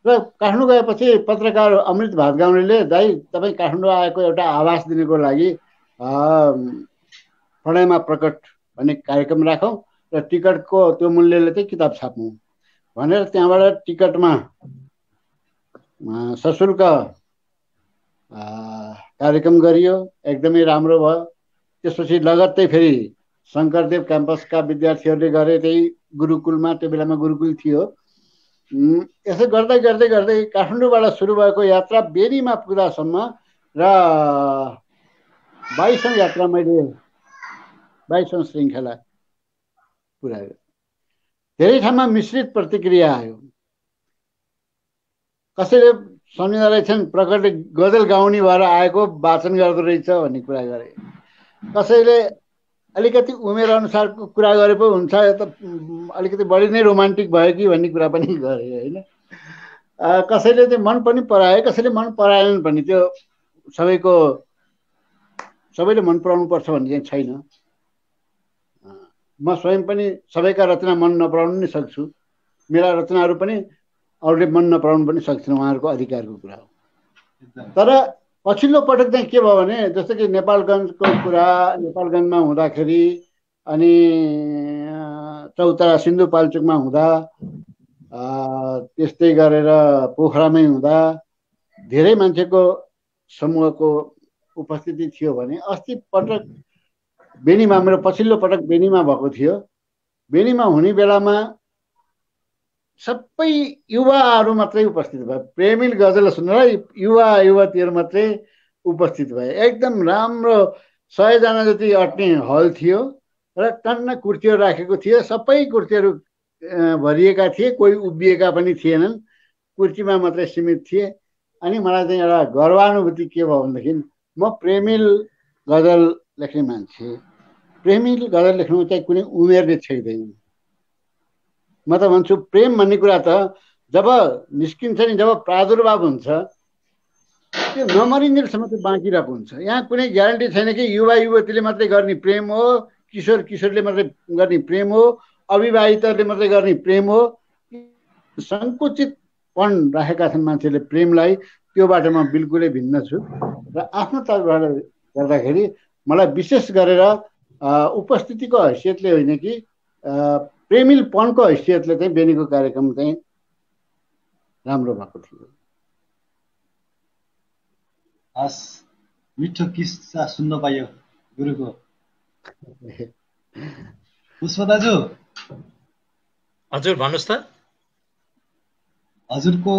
Speaker 4: र काठमाडौँ गएपछि पत्रकार अमृत भातगाउँले दाइ तपाईँ काठमाडौँ आएको एउटा आभास दिनको लागि पढाइमा प्रकट भन्ने कार्यक्रम राखौँ र टिकटको त्यो मूल्यले चाहिँ किताब छाप्नु भनेर त्यहाँबाट टिकटमा सशुल्क कार्यक्रम गरियो। एकदमै राम्रो भयो। त्यसपछि लगत्तै फेरि शङ्करदेव क्याम्पसका विद्यार्थीहरूले गरे, त्यही गुरुकुलमा, त्यो बेलामा गुरुकुल थियो। यसो गर्दै गर्दै गर्दै काठमाडौँबाट सुरु भएको यात्रा बेनीमा पुग्दासम्म र 22औं यात्रा मैले 22औं श्रृङ्खला पुरा गरेँ। धेरै ठाउँमा मिश्रित प्रतिक्रिया आयो। कसैले सम्झिँदा रहेछन् प्रकटले गजल गाउने भएर आएको, वाचन गर्दो रहेछ भन्ने कुरा गरे। कसैले अलिकति उमेर अनुसारको कुरा गरे पो हुन्छ, यो त अलिकति बढी नै रोमान्टिक भयो कि भन्ने कुरा पनि गरे होइन। कसैले चाहिँ मन पनि पराए, कसैले मन पराएनन् पनि। त्यो सबैले मन पराउनु पर्छ भन्ने चाहिँ छैन। म स्वयं पनि सबैका रचना मन नपराउनु नै सक्छु, मेरा रचनाहरू पनि अरूले मन नपराउनु पनि सक्छन्, उहाँहरूको अधिकारको कुरा हो। तर पछिल्लो पटक चाहिँ के भयो भने, जस्तो कि नेपालगञ्जको कुरा, नेपालगञ्जमा हुँदाखेरि अनि चौतारा सिन्धुपाल्चोकमा हुँदा, त्यस्तै गरेर पोखरामै हुँदा धेरै मान्छेको समूहको उपस्थिति थियो भने अस्ति पटक बेनीमा, मेरो पछिल्लो पटक बेनीमा भएको थियो। बेनीमा हुने बेलामा सबै युवाहरू मात्रै उपस्थित भए। प्रेमिल गजल सुन्नलाई युवा युवतीहरू मात्रै उपस्थित भए। एकदम राम्रो 100 जना जति अट्ने हल थियो र टन्न कुर्सीहरू राखेको थियो। सबै कुर्सीहरू भरिएका थिए, कोही उभिएका पनि थिएनन्, कुर्सीमा मात्रै सीमित थिए। अनि मलाई चाहिँ एउटा गर्वानुभूति के भयो भनेदेखि, म प्रेमिल गजल लेख्ने मान्छे, प्रेमिल गजल लेख्नु चाहिँ कुनै उमेरले छेक्दैन। म त भन्छु प्रेम भन्ने कुरा त जब निस्किन्छ नि, जब प्रादुर्भाव हुन्छ, त्यो नमरिन्जेलसम्म चाहिँ बाँकिरहेको हुन्छ। यहाँ कुनै ग्यारेन्टी छैन कि युवा युवतीले मात्रै गर्ने प्रेम हो, किशोर किशोरले मात्रै गर्ने प्रेम हो, अविवाहितहरूले मात्रै गर्ने प्रेम हो। सङ्कुचितपन राखेका छन् मान्छेले प्रेमलाई। त्यो बाटो म बिल्कुलै भिन्न छु र आफ्नो तर्फबाट गर्दाखेरि मलाई विशेष गरेर उपस्थितिको हैसियतले होइन कि प्रेमिलपनको हैसियतले चाहिँ बेनीको कार्यक्रम चाहिँ राम्रो भएको थियो।
Speaker 1: हस्, मिठो किस्सा सुन्न पाइयो गुरुको। पुष्प दाजु,
Speaker 3: हजुर भन्नुहोस् त।
Speaker 1: हजुरको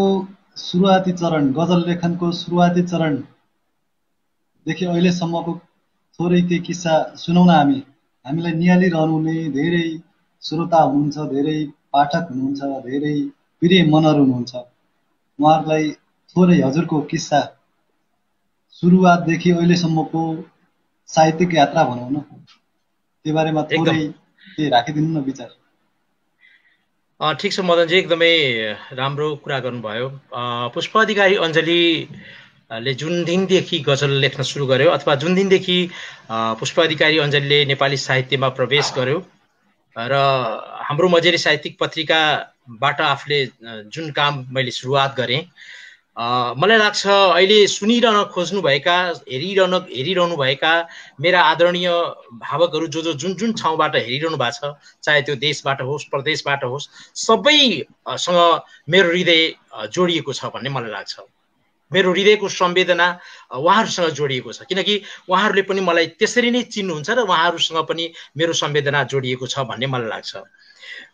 Speaker 1: सुरुवाती चरण, गजल लेखनको सुरुवाती चरणदेखि अहिलेसम्मको थोरै केही किस्सा सुनाउन। हामीलाई निहालिरहनु हुने धेरै श्रोता हुनुहुन्छ, धेरै पाठक हुनुहुन्छ, धेरै प्रिय मनहरू हुनुहुन्छ। उहाँहरूलाई थोरै हजुरको किस्सा, सुरुवातदेखि अहिलेसम्मको साहित्यिक यात्रा भनौँ न, त्यो बारेमा थोरै केही राखिदिनु न विचार।
Speaker 3: ठिक छ मदनजी, एकदमै राम्रो कुरा गर्नुभयो। पुष्प अधिकारी अञ्जलीले जुन दिनदेखि गजल लेख्न सुरु गर्यो, अथवा जुन दिनदेखि पुष्प अधिकारी अञ्जलीले नेपाली साहित्यमा प्रवेश गर्यो र हाम्रो मजेरी साहित्यिक पत्रिकाबाट आफूले जुन काम मैले सुरुवात गरेँ, मलाई लाग्छ अहिले सुनिरहन खोज्नुभएका हेरिरहनु भएका मेरा आदरणीय भावकहरू जो जुन ठाउँबाट हेरिरहनु भएको छ, चाहे त्यो देशबाट होस् प्रदेशबाट होस्, सबैसँग मेरो हृदय जोडिएको छ भन्ने मलाई लाग्छ। मेरो हृदयको संवेदना उहाँहरूसँग जोडिएको छ, किनकि उहाँहरूले पनि मलाई त्यसरी नै चिन्नुहुन्छ र उहाँहरूसँग पनि मेरो संवेदना जोडिएको छ भन्ने मलाई लाग्छ।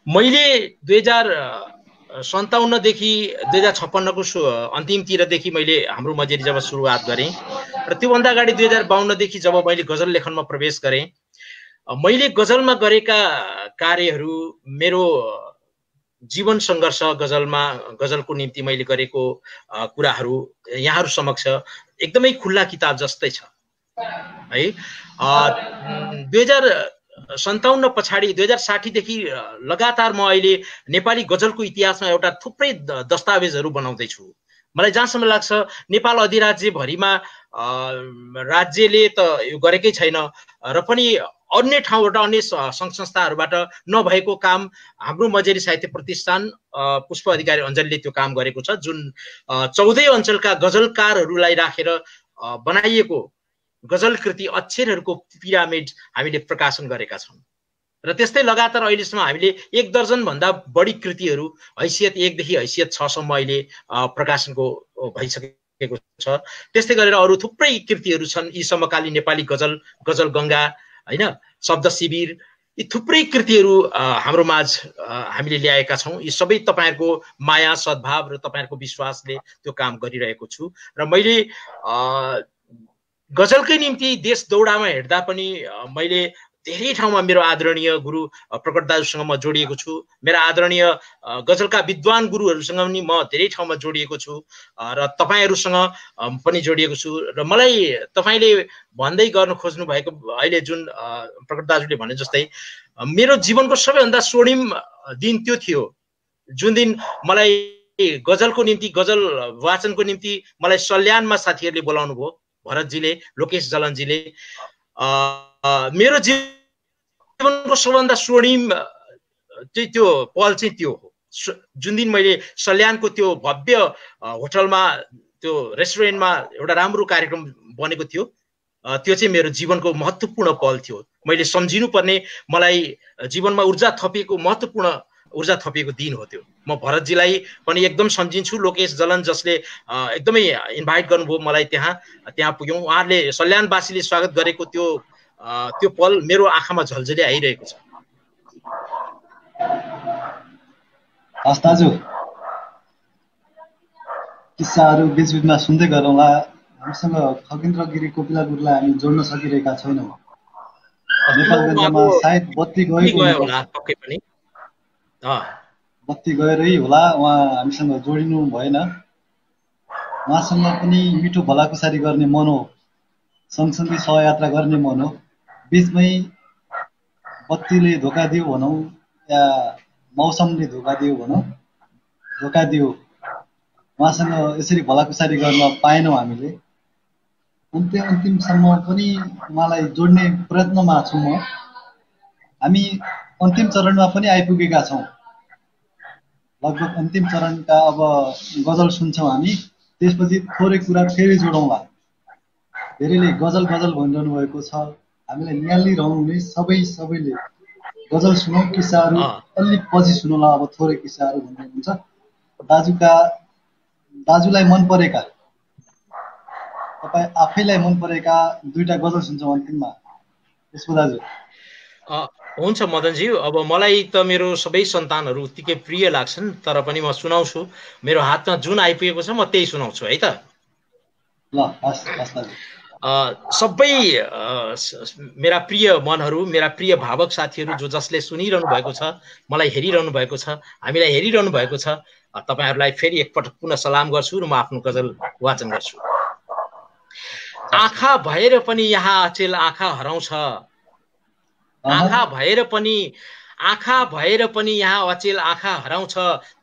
Speaker 3: मैले 2057 देखि 2056 को अन्तिमतिरदेखि मैले हाम्रो मजेरी जब सुरुवात गरेँ र त्योभन्दा अगाडि 2052 देखि जब मैले गजल लेखनमा प्रवेश गरेँ, मैले गजलमा गरेका कार्यहरू, मेरो जीवन सङ्घर्ष गजलको निम्ति मैले गरेको कुराहरू यहाँहरू समक्ष एकदमै खुल्ला किताब जस्तै छ है। 2057 पछाडि 2060 देखि लगातार म अहिले नेपाली गजलको इतिहासमा एउटा थुप्रै दस्तावेजहरू बनाउँदैछु। मलाई जहाँसम्म लाग्छ नेपाल अधिराज्य भरिमा राज्यले त यो गरेकै छैन र पनि अन्य ठाउँबाट अन्य सङ्घ संस्थाहरूबाट नभएको काम हाम्रो मजेरी साहित्य प्रतिष्ठान पुष्प अधिकारी अञ्जलीले त्यो काम गरेको छ, जुन 14 अञ्चलका गजलकारहरूलाई राखेर बनाइएको गजल कृति अक्षरहरूको पिरामिड हामीले प्रकाशन गरेका छौँ र त्यस्तै लगातार अहिलेसम्म हामीले 1 दर्जन भन्दा बढी कृतिहरू हैसियत 1 देखि हैसियत 6 सम्म अहिले प्रकाशनको भइसकेको छ। त्यस्तै गरेर अरू थुप्रै कृतिहरू छन्, यी समकालीन नेपाली गजल गङ्गा हैन, शब्द शिविर, यी थुप्रै कृतिहरू हाम्रो माझ हामीले ल्याएका छौँ। यी सबै तपाईहरुको माया सद्भाव र तपाईहरुको विश्वासले त्यो काम गरिरहेको छु र मैले गजलकै निम्ति देश दौडामा हिँड्दा पनि मैले धेरै ठाउँमा मेरो आदरणीय गुरु प्रकट दाजुसँग म जोडिएको छु, मेरा आदरणीय गजलका विद्वान गुरुहरूसँग पनि म धेरै ठाउँमा जोडिएको छु र तपाईहरुसँग पनि जोडिएको छु र मलाई तपाईले भन्दै गर्न खोज्नु भएको अहिले जुन प्रकट दाजुले भने जस्तै मेरो जीवनको सबैभन्दा स्वर्णिम दिन त्यो थियो जुन दिन मलाई गजलको निम्ति, गजल वाचनको निम्ति मलाई सल्यानमा साथीहरूले बोलाउनु भयो, भरतजीले, लोकेश जलनजीले। मेरो जीवनको सबभन्दा स्वर्णिम त्यो पल चाहिँ त्यो हो, जुन दिन मैले सल्यानको त्यो भव्य होटलमा, त्यो रेस्टुरेन्टमा एउटा राम्रो कार्यक्रम बनेको थियो, त्यो चाहिँ मेरो जीवनको महत्त्वपूर्ण पल थियो। मैले सम्झिनुपर्ने, मलाई जीवनमा ऊर्जा थपिएको, महत्त्वपूर्ण ऊर्जा थपिएको दिन हो त्यो। म भरतजीलाई पनि एकदम सम्झिन्छु, लोकेश जलन जसले एकदमै इन्भाइट गर्नुभयो मलाई, त्यहाँ पुग्यौँ। उहाँहरूले सल्यानवासीले स्वागत गरेको त्यो पल मेरो आँखामा झलझली आइरहेको छ।
Speaker 1: हस् दाजु, किस्साहरू बिचबिचमा सुन्दै गरौँला। हामीसँग खगेन्द्र गिरी कोपिला गुरुलाई हामी जोड्न सकिरहेका छैनौँ। नेपालगञ्जमा सायद बत्ती गएको होला,
Speaker 3: पक्कै पनि
Speaker 1: बत्ती गएरै होला, उहाँ हामीसँग जोडिनु भएन। उहाँसँग पनि मिठो भलाकुसारी गर्ने मन हो, सँगसँगै सहयात्रा गर्ने मन हो। बिचमै बत्तीले धोका दियो भनौँ या मौसमले धोका दियो भनौँ, धोका दियो। उहाँसँग यसरी भलाकुसारी गर्न पाएनौँ हामीले। अन्तिमसम्म पनि उहाँलाई जोड्ने प्रयत्नमा छौँ म। हामी अन्तिम चरणमा पनि आइपुगेका छौँ, लगभग अन्तिम चरणका अब गजल सुन्छौँ हामी। त्यसपछि थोरै कुरा फेरि जोडौँला। धेरैले गजल भनिरहनु भएको छ, हामीलाई निहालिरहनु हुने सबैले गजल सुनौँ, किस्साहरू अलि पछि सुनौँला। अब थोरै किस्साहरू भन्दै हुन्छ। दाजुलाई मन परेका, तपाईँ आफैलाई मन परेका 2टा गजल सुन्छौँ अन्तिममा। त्यसको दाजु
Speaker 3: हुन्छ मदनजी। अब मलाई त मेरो सबै सन्तानहरू उत्तिकै प्रिय लाग्छन्, तर पनि म सुनाउँछु। मेरो हातमा जुन आइपुगेको छ म त्यही सुनाउँछु है त।
Speaker 1: ल हस् दाजु।
Speaker 3: सबै मेरा प्रिय मनहरू, मेरा प्रिय भावक साथीहरू जसले सुनिरहनु भएको छ, मलाई हेरिरहनु भएको छ, हामीलाई हेरिरहनु भएको छ, तपाईहरुलाई फेरि एकपटक पुनः सलाम गर्छु र म आफ्नो गजल वाचन गर्छु। आँखा भएर पनि यहाँ अचेल आँखा हराउँछ, आँखा भएर पनि यहाँ अचेल आँखा हराउँछ,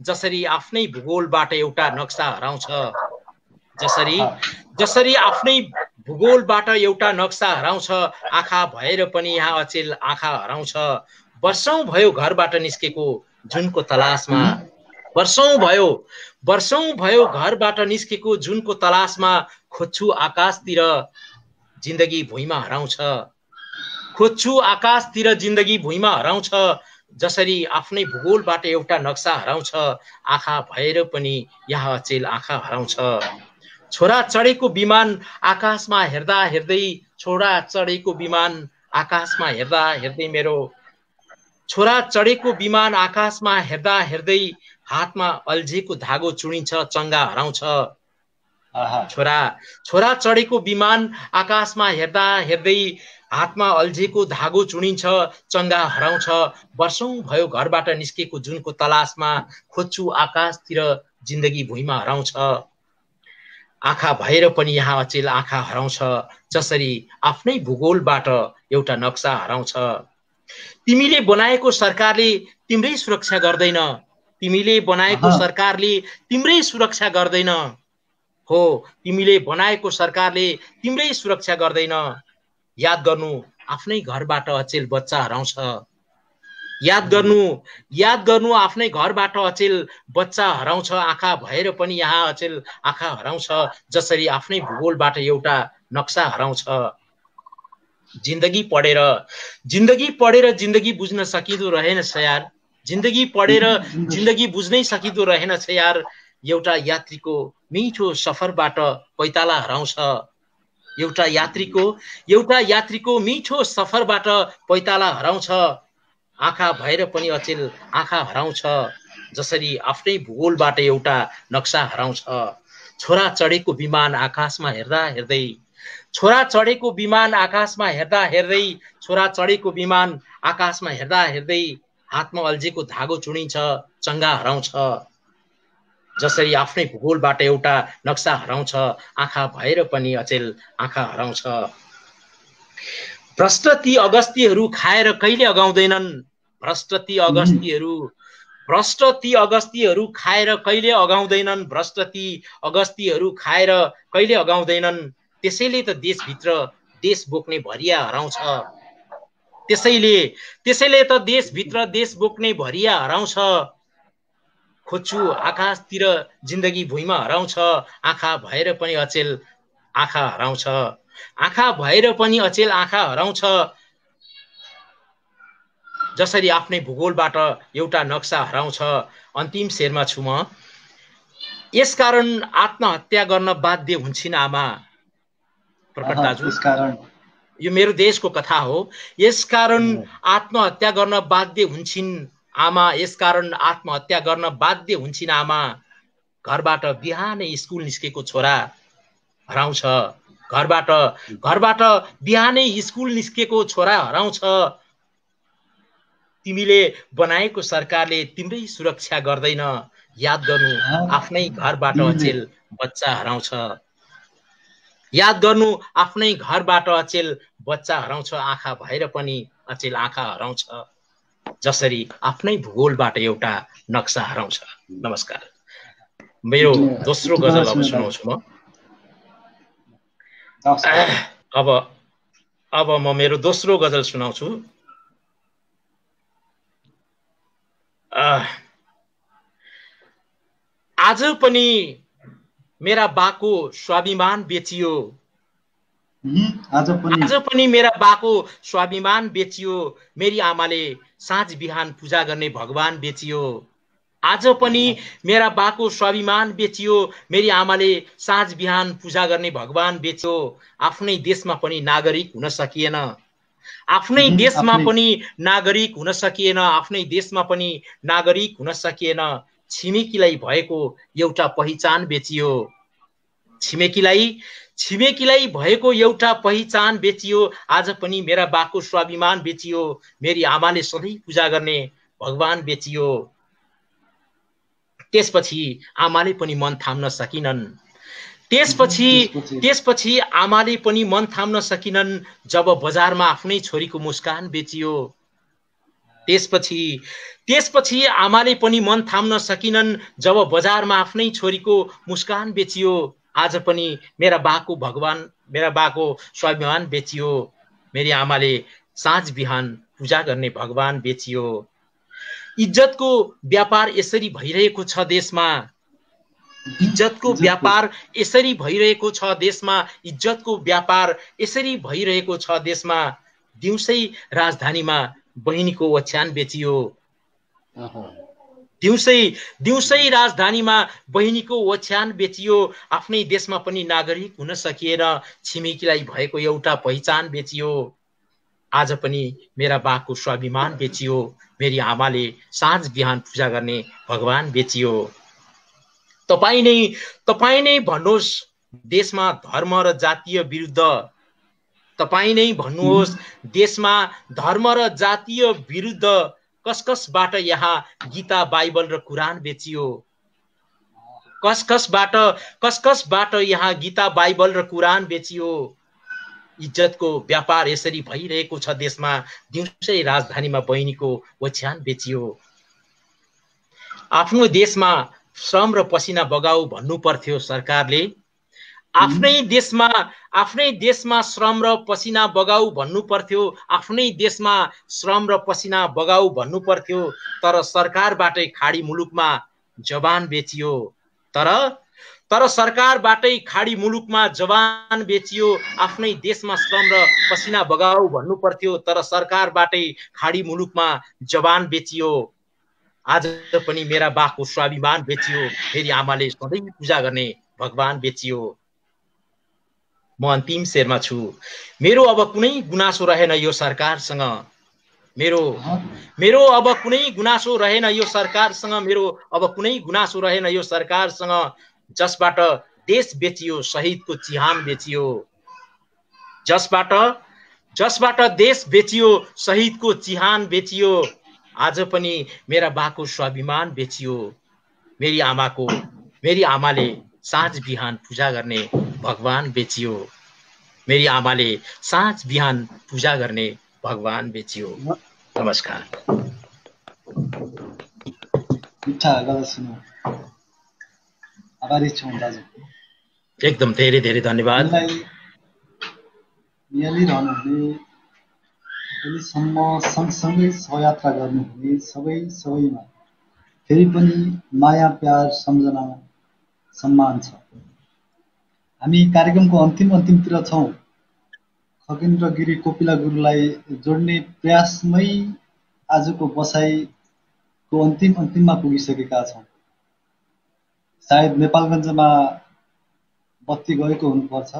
Speaker 3: जसरी आफ्नै भूगोलबाट एउटा नक्सा हराउँछ, जसरी आफ्नै भूगोलबाट एउटा नक्सा हराउँछ, आँखा भएर पनि यहाँ अचेल आँखा हराउँछ। वर्षौं भयो घरबाट निस्केको जुनको तलासमा, वर्षौं भयो घरबाट निस्केको जुनको तलासमा खोज्छु आकाशतिर जिन्दगी भुइँमा हराउँछ। खोज्छु आकाशतिर जिन्दगी भुइँमा हराउँछ। जसरी आफ्नै भूगोलबाट एउटा नक्सा हराउँछ, आँखा भएर पनि यहाँ अचेल आँखा हराउँछ। छोरा चढेको विमान आकाशमा हेर्दा हेर्दै, छोरा चढेको विमान आकाशमा हेर्दा हेर्दै मेरो, छोरा चढेको विमान आकाशमा हेर्दा हेर्दै हातमा अल्झेको धागो चुडिन्छ, चङ्गा हराउँछ। छोरा चढेको विमान आकाशमा हेर्दा हेर्दै हातमा अल्झेको धागो चुडिन्छ, चङ्गा हराउँछ। वर्षौं भयो घरबाट निस्केको जुनको तलासमा खोज्छु आकाशतिर जिन्दगी भुइँमा हराउँछ। आँखा भएर पनि यहाँ अचेल आँखा हराउँछ। जसरी आफ्नै भूगोलबाट एउटा नक्सा हराउँछ। तिमीले बनाएको सरकारले तिम्रै सुरक्षा गर्दैन। तिमीले बनाएको सरकारले तिम्रै सुरक्षा गर्दैन। हो, तिमीले बनाएको सरकारले तिम्रै सुरक्षा गर्दैन। याद गर्नु आफ्नै घरबाट अचेल बच्चा हराउँछ। याद गर्नु आफ्नै घरबाट अचेल बच्चा हराउँछ। आँखा भएर पनि यहाँ अचेल आँखा हराउँछ। जसरी आफ्नै भूगोलबाट एउटा नक्सा हराउँछ। जिन्दगी पढेर जिन्दगी बुझ्न सकिँदो रहेनछ यार। जिन्दगी पढेर जिन्दगी बुझ्नै सकिँदो रहेनछ यार। एउटा यात्रीको मिठो सफरबाट पैताला हराउँछ। एउटा यात्रीको मिठो सफरबाट पैताला हराउँछ। आँखा भएर पनि अचेल आँखा हराउँछ। जसरी आफ्नै भूगोलबाट एउटा नक्सा हराउँछ। छोरा चढेको विमान आकाशमा हेर्दा हेर्दै, छोरा चढेको विमान आकाशमा हेर्दा हेर्दै, छोरा चढेको विमान आकाशमा हेर्दा हेर्दै हातमा अल्झेको धागो चुडिन्छ, चङ्गा हराउँछ। जसरी आफ्नै भूगोलबाट एउटा नक्सा हराउँछ। आँखा भएर पनि अचेल आँखा हराउँछ। भ्रष्ट ती अगस्तीहरू खाएर कहिले अगाउँदैनन्। भ्रष्ट ती अगस्तीहरू खाएर कहिले अगाउँदैनन्। भ्रष्ट ती अगस्तीहरू खाएर कहिले अगाउँदैनन्। त्यसैले त देशभित्र देश बोक्ने भरिया हराउँछ। त्यसैले त देशभित्र देश बोक्ने भरिया हराउँछ। खोज्छु आकाशतिर जिन्दगी भुइँमा हराउँछ। आँखा भएर पनि अचेल आँखा हराउँछ। आँखा भएर पनि अचेल आँखा हराउँछ। जसरी आफ्नै भूगोलबाट एउटा नक्सा हराउँछ। अन्तिम शेरमा छु म। यसकारण आत्महत्या गर्न बाध्य हुन्छन् आमा। प्रकट दाजु, यो मेरो देशको कथा हो। यसकारण आत्महत्या गर्न बाध्य हुन्छन् आमा। यसकारण आत्महत्या गर्न बाध्य हुन्छन् आमा। घरबाट बिहानै स्कुल निस्केको छोरा हराउँछ। घरबाट बिहानै स्कुल निस्केको छोरा हराउँछ। तिमीले बनाएको सरकारले तिम्रै सुरक्षा गर्दैन। याद गर्नु आफ्नै घरबाट अचेल बच्चा हराउँछ। याद गर्नु आफ्नै घरबाट अचेल बच्चा हराउँछ। आँखा भएर पनि अचेल आँखा हराउँछ। जसरी आफ्नै भूगोलबाट एउटा नक्सा हराउँछ। नमस्कार। मेरो दोस्रो गजल अब सुनाउँछु म। अब म मेरो दोस्रो गजल सुनाउँछु। आज पनि मेरा बाको स्वाभिमान बेचियो।
Speaker 1: आज
Speaker 3: पनि मेरा बाको स्वाभिमान बेचियो। मेरी आमाले साँझ बिहान पूजा गर्ने भगवान बेचियो। आज पनि मेरा बाको स्वाभिमान बेचियो। मेरी आमाले साँझ बिहान पूजा गर्ने भगवान बेच्यो। आफ्नै देशमा पनि नागरिक हुन सकिएन। आफ्नै देशमा पनि नागरिक हुन सकिएन। आफ्नै देशमा पनि नागरिक हुन सकिएन। छिमेकीलाई भएको एउटा पहिचान बेचियो। छिमेकीलाई भएको एउटा पहिचान बेचियो। आज पनि मेरा बाको स्वाभिमान बेचियो। मेरी आमाले सधैँ पूजा गर्ने भगवान बेचियो। त्यसपछि आमाले पनि मन थाम्न सकिनन्। त्यसपछि आमाले पनि मन थाम्न सकिनन् जब बजारमा आफ्नै छोरीको मुस्कान बेचियो। त्यसपछि आमाले पनि मन थाम्न सकिनन् जब बजारमा आफ्नै छोरीको मुस्कान बेचियो। आज पनि मेरा बाको स्वाभिमान बेचियो। मेरी आमाले साँझ बिहान पूजा गर्ने भगवान बेचियो। इज्जतको व्यापार यसरी भइरहेको छ देशमा, इज्जतको व्यापार यसरी भइरहेको छ देशमा, इज्जतको व्यापार यसरी भइरहेको छ देशमा। दिउँसै राजधानीमा बहिनीको ओछ्यान बेचियो, दिउँसै राजधानीमा बहिनीको ओछ्यान बेचियो। आफ्नै देशमा पनि नागरिक हुन सकिएन, छिमेकीलाई भएको एउटा पहिचान बेचियो। आज पनि मेरा बाको स्वाभिमान बेचियो, मेरी आमाले साँझ बिहान पूजा गर्ने भगवान बेचियो। तपाईँ नै भन्नुहोस् देशमा धर्म र जातीय विरुद्ध, तपाईँ नै भन्नुहोस् देशमा धर्म र जातीय विरुद्ध कसकसबाट यहाँ गीता बाइबल र कुरान बेचियो, कसकसबाट यहाँ गीता बाइबल र कुरान बेचियो। इज्जतको व्यापार यसरी भइरहेको छ देशमा, दिउँसै राजधानीमा बहिनीको ओछ्यान बेचियो। आफ्नो देशमा श्रम र पसिना बगाऊ भन्नु पर्थ्यो सरकारले, आफ्नै देशमा श्रम र पसिना बगाऊ भन्नु पर्थ्यो, आफ्नै देशमा श्रम र पसिना बगाऊ भन्नु पर्थ्यो। तर सरकारबाटै खाडी मुलुकमा जवान बेचियो, तर सरकारबाटै खाडी मुलुकमा जवान बेचियो। आफ्नै देशमा श्रम र पसिना बगाऊ भन्नु पर्थ्यो, तर सरकारबाटै खाडी मुलुकमा जवान बेचियो। आज पनि मेरा बाको स्वाभिमान बेचियो, फेरि आमाले सधैँ पूजा गर्ने भगवान बेचियो। म अन्तिम शेरमा छु। मेरो अब कुनै गुनासो रहेन यो सरकारसँग, मेरो अब कुनै गुनासो रहेन यो सरकारसँग, मेरो अब कुनै गुनासो रहेन यो सरकारसँग। जसबाट देश बेचियो, शहीदको चिहान बेचियो, जसबाट देश बेचियो, शहीदको चिहान बेचियो। आज पनि मेरा बाको स्वाभिमान बेचियो, मेरी आमाले साँझ बिहान पूजा गर्ने भगवान बेचियो, मेरी आमाले साँझ बिहान पूजा गर्ने भगवान बेचियो। नमस्कार।
Speaker 1: आभारी छौँ दाजु,
Speaker 3: एकदम धेरै धेरै धन्यवाद।
Speaker 1: निहालिरहनुहुने, अहिलेसम्म सँगसँगै सहयात्रा गर्नुहुने सबैमा फेरि पनि माया, प्यार, सम्झना, सम्मान छ। हामी कार्यक्रमको अन्तिमतिर छौँ। खगेन्द्र गिरी, कोपिला गुरुलाई जोड्ने प्रयासमै आजको बसाइको अन्तिममा पुगिसकेका छौँ। सायद नेपालगञ्जमा बत्ती गएको हुनुपर्छ,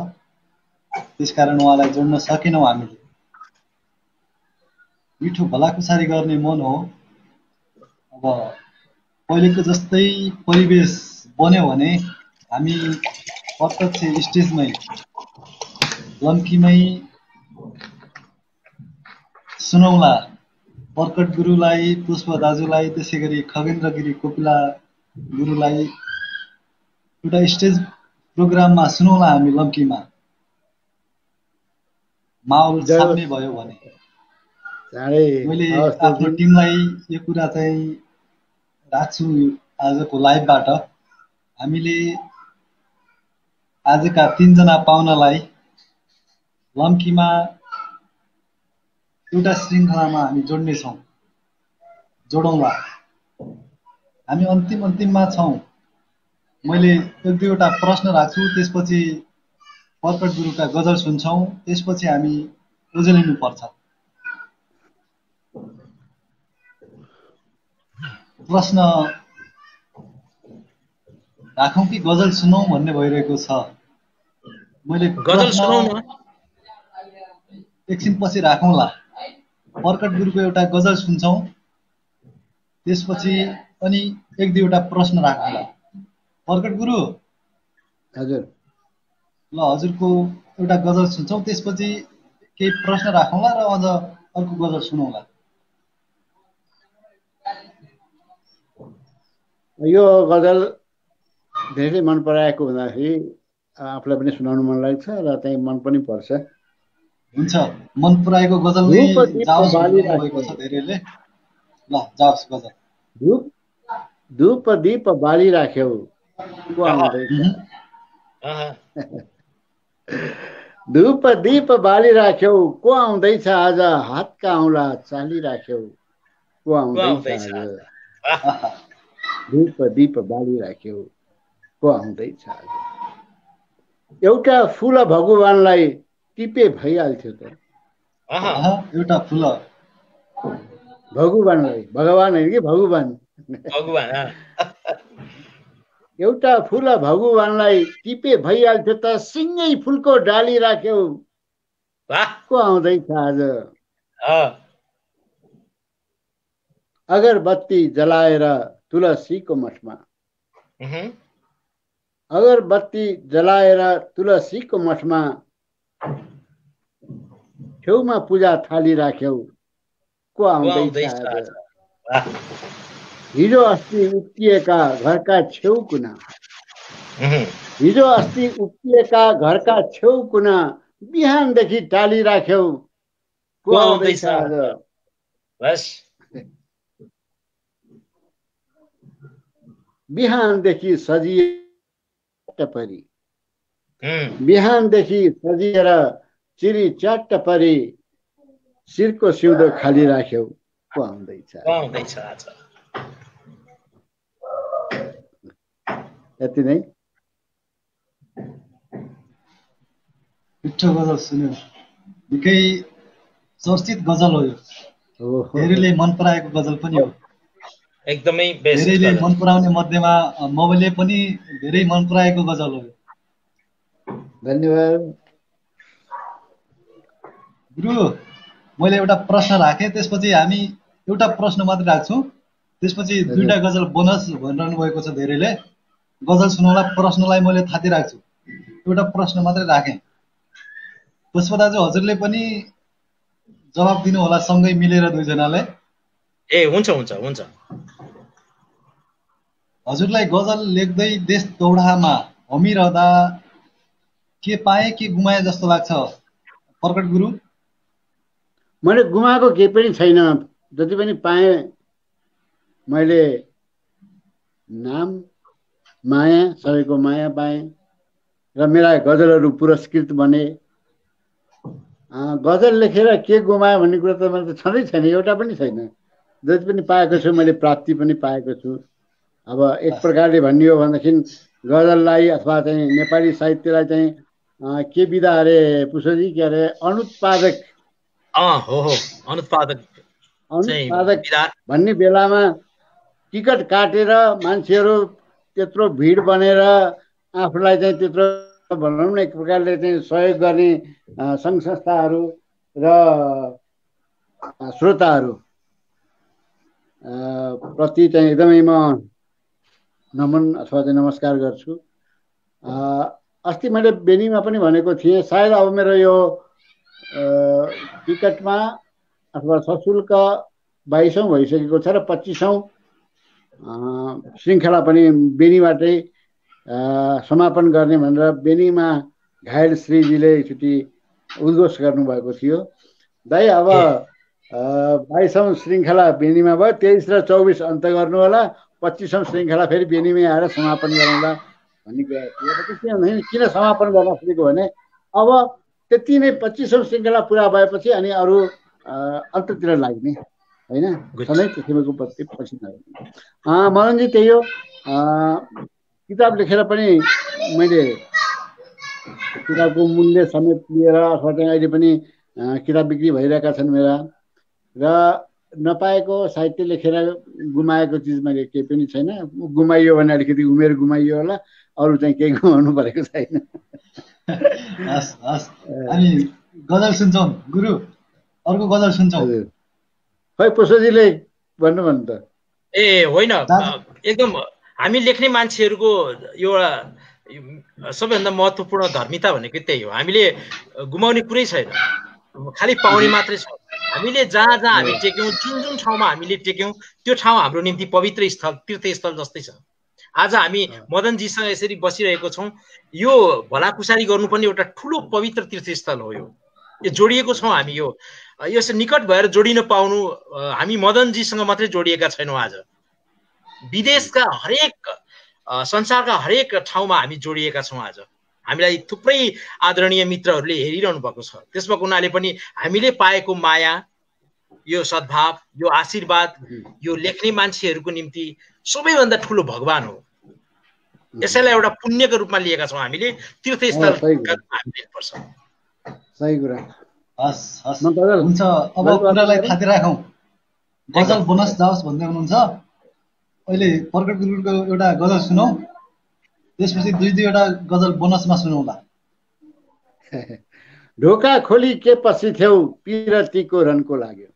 Speaker 1: त्यसकारण उहाँलाई जोड्न सकेनौँ हामीले। मिठो भलाकुसारी गर्ने मन हो। अब पहिलेको जस्तै परिवेश बन्यो भने हामी प्रत्यक्ष स्टेजमै लम्कीमै सुनौला। प्रकट गुरुलाई, पुष्प दाजुलाई, त्यसै गरी खगेन्द्र गिरी, कोपिला गुरुलाई एउटा स्टेज प्रोग्राममा सुनौला हामी लम्कीमा, माहौल साम्य भयो भने। मैले आफ्नो टिमलाई यो कुरा चाहिँ राख्छु आजको लाइभबाट। हामीले आजका 3 जना पाहुनालाई लम्कीमा एउटा श्रृङ्खलामा हामी जोडौँला। हामी अन्तिममा छौँ। मैले 1-2वटा प्रश्न राख्छु, त्यसपछि प्रकट गुरुका गजल सुन्छौँ, त्यसपछि हामी उजुलिनुपर्छ। प्रश्न राखौँ कि गजल सुनौँ भन्ने भइरहेको छ। मैले
Speaker 3: गजल सुनौँ न,
Speaker 1: एकछिनपछि राखौँला। प्रकट गुरुको एउटा गजल सुन्छौँ, त्यसपछि अनि 1-2वटा प्रश्न राखौँला। प्रकट गुरु,
Speaker 4: हजुर,
Speaker 1: ल हजुरको एउटा गजल सुन्छौँ, त्यसपछि केही प्रश्न राखौँला र अझ अर्को गजल सुनौँला।
Speaker 4: यो गजल धेरै मन पराएको हुँदाखेरि आफूलाई पनि सुनाउनु मन लाग्छ र त्यही मन पनि पर्छ।
Speaker 1: हुन्छ, मन पराएको गजल नै जाओस् भएको छ धेरैले। ल जाओस् गजल।
Speaker 4: धूप दीप बाली राख्यौ को आउँदैछ, धूप दीप बाली राख्यौ को आउँदैछ, आज हातका औँला चाली राख्यौ, को आउँदैछ आज दीप दीप बालिराख्यौ को आउँदैछ आज एउटा फुल भगवानलाई टिपे भइहाल्थ्यो त
Speaker 1: एउटा फुल
Speaker 4: भगवानलाई भगवान होइन कि भगवान एउटा फुल भगवानलाई टिपे भइहाल्थ्यो त सिङ्गै फुलको डाली राख्यौ को आउँदैछ आज अगरबत्ती जलाएर तुलसीको मठमा अगरबत्ती जलाएर तुलसीको मठमा छेउमा पूजा थाली राख्यौ को आउँदैछ आज हिजो अस्ति उक्किएका घरका छेउ कुना हिजो अस्ति उक्किएका घरका छेउ कुना बिहानदेखि टाली राख्यौ को आउँदैछ आज
Speaker 3: बस
Speaker 4: बिहानदेखि सजिएर परी बिहानदेखि सजिएर चिरी च्याट्ट परी शिरको सिउँदो खाली राख्यौ को आउँदैछ
Speaker 3: आज
Speaker 4: यति नै
Speaker 1: मिठो गजल सुन्यो निकै चर्चित गजल हो यो धेरैले मन पराएको गजल पनि हो
Speaker 3: एकदमै बेस्ट
Speaker 1: धेरैले मन पराउने मध्येमा मैले पनि धेरै मन पराएको गजल हो
Speaker 4: धन्यवाद
Speaker 1: गुरु मैले एउटा प्रश्न राखेँ त्यसपछि हामी एउटा प्रश्न मात्रै राख्छौँ त्यसपछि दुईटा गजल बोनस भनिरहनु भएको छ धेरैले गजल सुनाउला प्रश्नलाई मैले थाती राख्छु एउटा प्रश्न मात्रै राखेँ पुष्प दाजु हजुरले पनि जवाब दिनु होला सँगै मिलेर दुईजनाले
Speaker 3: ए हुन्छ हुन्छ हुन्छ
Speaker 1: हजुरलाई गजल लेख्दै देश दौडामा हमिरहँदा के पाए के गुमाए जस्तो लाग्छ प्रकट गुरु
Speaker 4: मैले गुमाएको केही पनि छैन जति पनि पाएँ मैले नाम माया सबैको माया पाएँ र मेरा गजलहरू पुरस्कृत बने गजल लेखेर के गुमायो भन्ने कुरा त मैले त छँदै छैन एउटा पनि छैन जति पनि पाएको छु मैले प्राप्ति पनि पाएको छु अब एक प्रकारले भन्ने हो भनेदेखि गजललाई अथवा चाहिँ नेपाली साहित्यलाई चाहिँ के बिदा अरे पुष्पजी के अरे अनुत्पादक
Speaker 3: अनुत्पादक
Speaker 4: भन्ने बेलामा टिकट काटेर मान्छेहरू त्यत्रो भिड बनेर आफूलाई चाहिँ त्यत्रो भनौँ न एक प्रकारले चाहिँ सहयोग गर्ने सङ्घ संस्थाहरू र श्रोताहरू प्रति चाहिँ एकदमै म नमन अथवा चाहिँ नमस्कार गर्छु अस्ति मैले बेनीमा पनि भनेको थिएँ सायद अब मेरो यो टिकटमा अथवा सशुल्क 22औं भइसकेको छ र 25औं श्रृङ्खला पनि बेनीबाटै समापन गर्ने भनेर बेनीमा घायल श्रीजीले एकचोटि उद्घोष गर्नुभएको थियो दाइ अब 22औं श्रृङ्खला बेनीमा भयो 23 र 24 अन्त गर्नु होला 25औं श्रृङ्खला फेरि बेनीमै आएर समापन गरौँला भन्ने कुरा थियो किन समापन गर्न खोजेको भने अब त्यति नै 25औं श्रृङ्खला पुरा भएपछि अनि अरू अन्ततिर लाग्ने होइन सधैँ किसिमको पछि मदनजी त्यही हो किताब लेखेर पनि मैले किताबको मूल्य समेत लिएर अथवा चाहिँ अहिले पनि किताब बिक्री भइरहेका छन् मेरा र नपाएको साहित्य लेखेर गुमाएको चिज मैले केही पनि छैन गुमाइयो भने अलिकति उमेर गुमाइयो होला अरू चाहिँ केही गुमाउनु परेको छैन
Speaker 1: हामी गजल सुन्छौँ गुरु अर्को गजल सुन्छौँ
Speaker 4: खै पुष्पजीले भन्नु भन्नु त
Speaker 3: ए होइन एकदम हामी लेख्ने मान्छेहरूको एउटा सबैभन्दा महत्त्वपूर्ण धर्मिता भनेको त्यही हो हामीले गुमाउने कुरै छैन खालि पाउने मात्रै छ हामीले जहाँ जहाँ हामी टेक्यौँ जुन जुन ठाउँमा हामीले टेक्यौँ त्यो ठाउँ हाम्रो निम्ति पवित्र स्थल तीर्थस्थल जस्तै छ आज हामी मदनजीसँग यसरी बसिरहेको छौँ यो भलाकुसारी गर्नुपर्ने एउटा ठुलो पवित्र तीर्थस्थल हो यो जोडिएको छौँ हामी यो यस निकट भएर जोडिन पाउनु हामी मदनजीसँग मात्रै जोडिएका छैनौँ आज विदेशका हरेक संसारका हरेक ठाउँमा हामी जोडिएका छौँ आज हामीलाई थुप्रै आदरणीय मित्रहरूले हेरिरहनु भएको छ त्यसमा कुनाले पनि हामीले पाएको माया यो सद्भाव, यो आशीर्वाद, यो लेख्ने मान्छेहरूको निम्ति सबैभन्दा ठुलो भगवान हो। यसैलाई एउटा पुण्यको रूपमा लिएका छौँ हामीले, तीर्थस्थल पर्छ।
Speaker 4: सही कुरा।
Speaker 1: हस् हस् हुन्छ। अब कुरालाई थाती राखौँ। गजल बोनस जाओस् भन्दै हुनुहुन्छ। अहिले प्रकट गुरुङको एउटा गजल सुनौ, त्यसपछि दुईवटा गजल बोनसमा सुनौला।
Speaker 4: ढोका खोली के पछि थियौ पिरतीको रनको लाग्यो।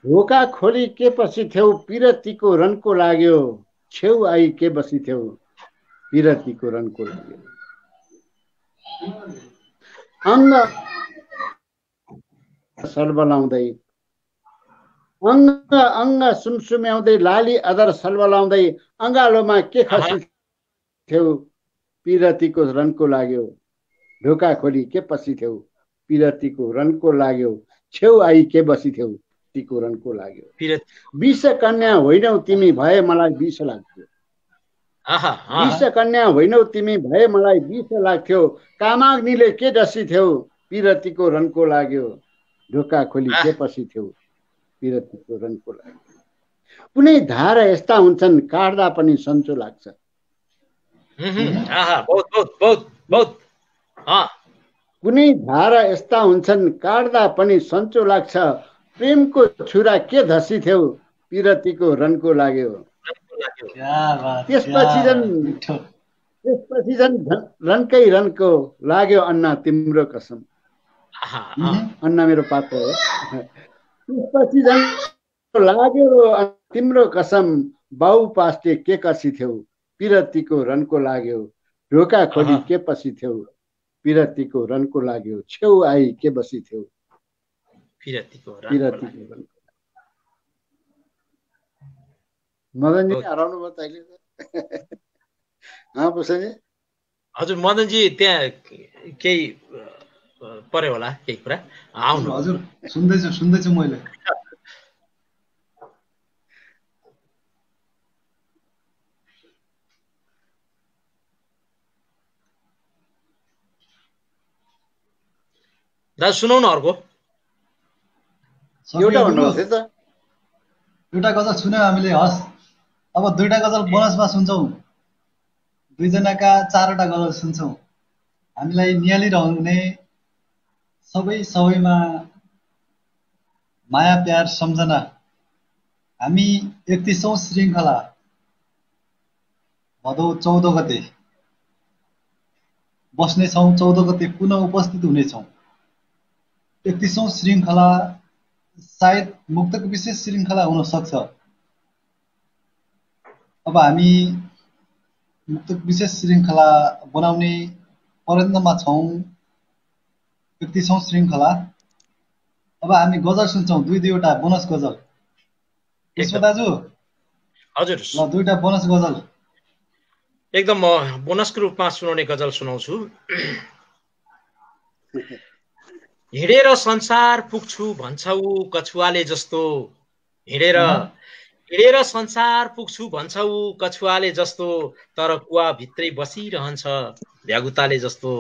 Speaker 4: ढोका खोली के पछि थियौ पिरतीको रनको लाग्यो, छेउ आई के बसी थियौ पिरतीको रनको लाग्यो। अङ्ग सलबलाउँदै अङ्ग अङ्ग सुमसुम्याउँदै लाली अदर सलबलाउँदै अङ्गालोमा के खसी थियौ पिरतीको रनको लाग्यो। ढोका खोली के पछि थियौ पिरतीको रनको लाग्यो, छेउ आई के बसी थियौ तीको रनको लाग्यो। विष कन्या होइनौ तिमी भए मलाई विष लाग्थ्यो। विष कन्या होइनौ तिमी भए मलाई विष लाग्थ्यो, कामाग्निले के डसी थियौ पिरतीको रनको लाग्यो। ढोका खोली के पछि थियौ पिरतीको रनको लाग्यो। कुनै धारा यस्ता हुन्छन् काट्दा पनि सन्चो लाग्छ। कुनै धारा यस्ता हुन्छन् काट्दा पनि सन्चो लाग्छ, प्रेमको छुरा के धसी थियौ पिरतीको रनको लाग्यो। त्यसपछि झन् रनकै रनको लाग्यो अन्ना तिम्रो कसम। अन्ना मेरो पात्र हो। त्यसपछि झन् लाग्यो तिम्रो कसम, बाउ पास्टे के कसी थियौ पिरतीको रनको लाग्यो। ढोका खोली के पछि थियौ पिरतीको रनको लाग्यो, छेउ आई के बसी थियौ पिरतीको रनको। मदनजी हराउनु भयो तैँले त।
Speaker 3: हजुर मदनजी त्यहाँ केही पर्यो होला केही कुरा। आउनु
Speaker 1: हजुर। सुन्दैछु मैले।
Speaker 3: दाजु सुनौ न अर्को
Speaker 1: एउटा गजल सुन्यौँ हामीले। हस् अब दुईटा गजल बोनसमा सुन्छौँ। दुईजनाका चारवटा गजल सुन्छौँ। हामीलाई निहालिरहने सबैमा माया प्यार सम्झना। हामी 31औं श्रृङ्खला भदौ 14 गते बस्नेछौँ। 14 गते पुनः उपस्थित हुनेछौँ। 31औं श्रृङ्खला सायद मुक्तक विशेष श्रृङ्खला हुन सक्छ। अब हामी मुक्तक विशेष श्रृङ्खला बनाउने प्रयत्नमा छौँ। 31औं श्रृङ्खला। अब हामी गजल सुन्छौँ, दुईवटा बोनस गजल। यसो दाजु
Speaker 3: हजुर
Speaker 1: ल दुईटा बोनस गजल
Speaker 3: एकदम बोनसको रूपमा सुनाउने गजल सुनाउँछु। हिँडेर संसार पुग्छु भन्छौ कछुवाले जस्तो, हिँडेर संसार पुग्छु भन्छौ कछुवाले जस्तो, तर कुवा भित्रै बसिरहन्छ भ्यागुताले जस्तो।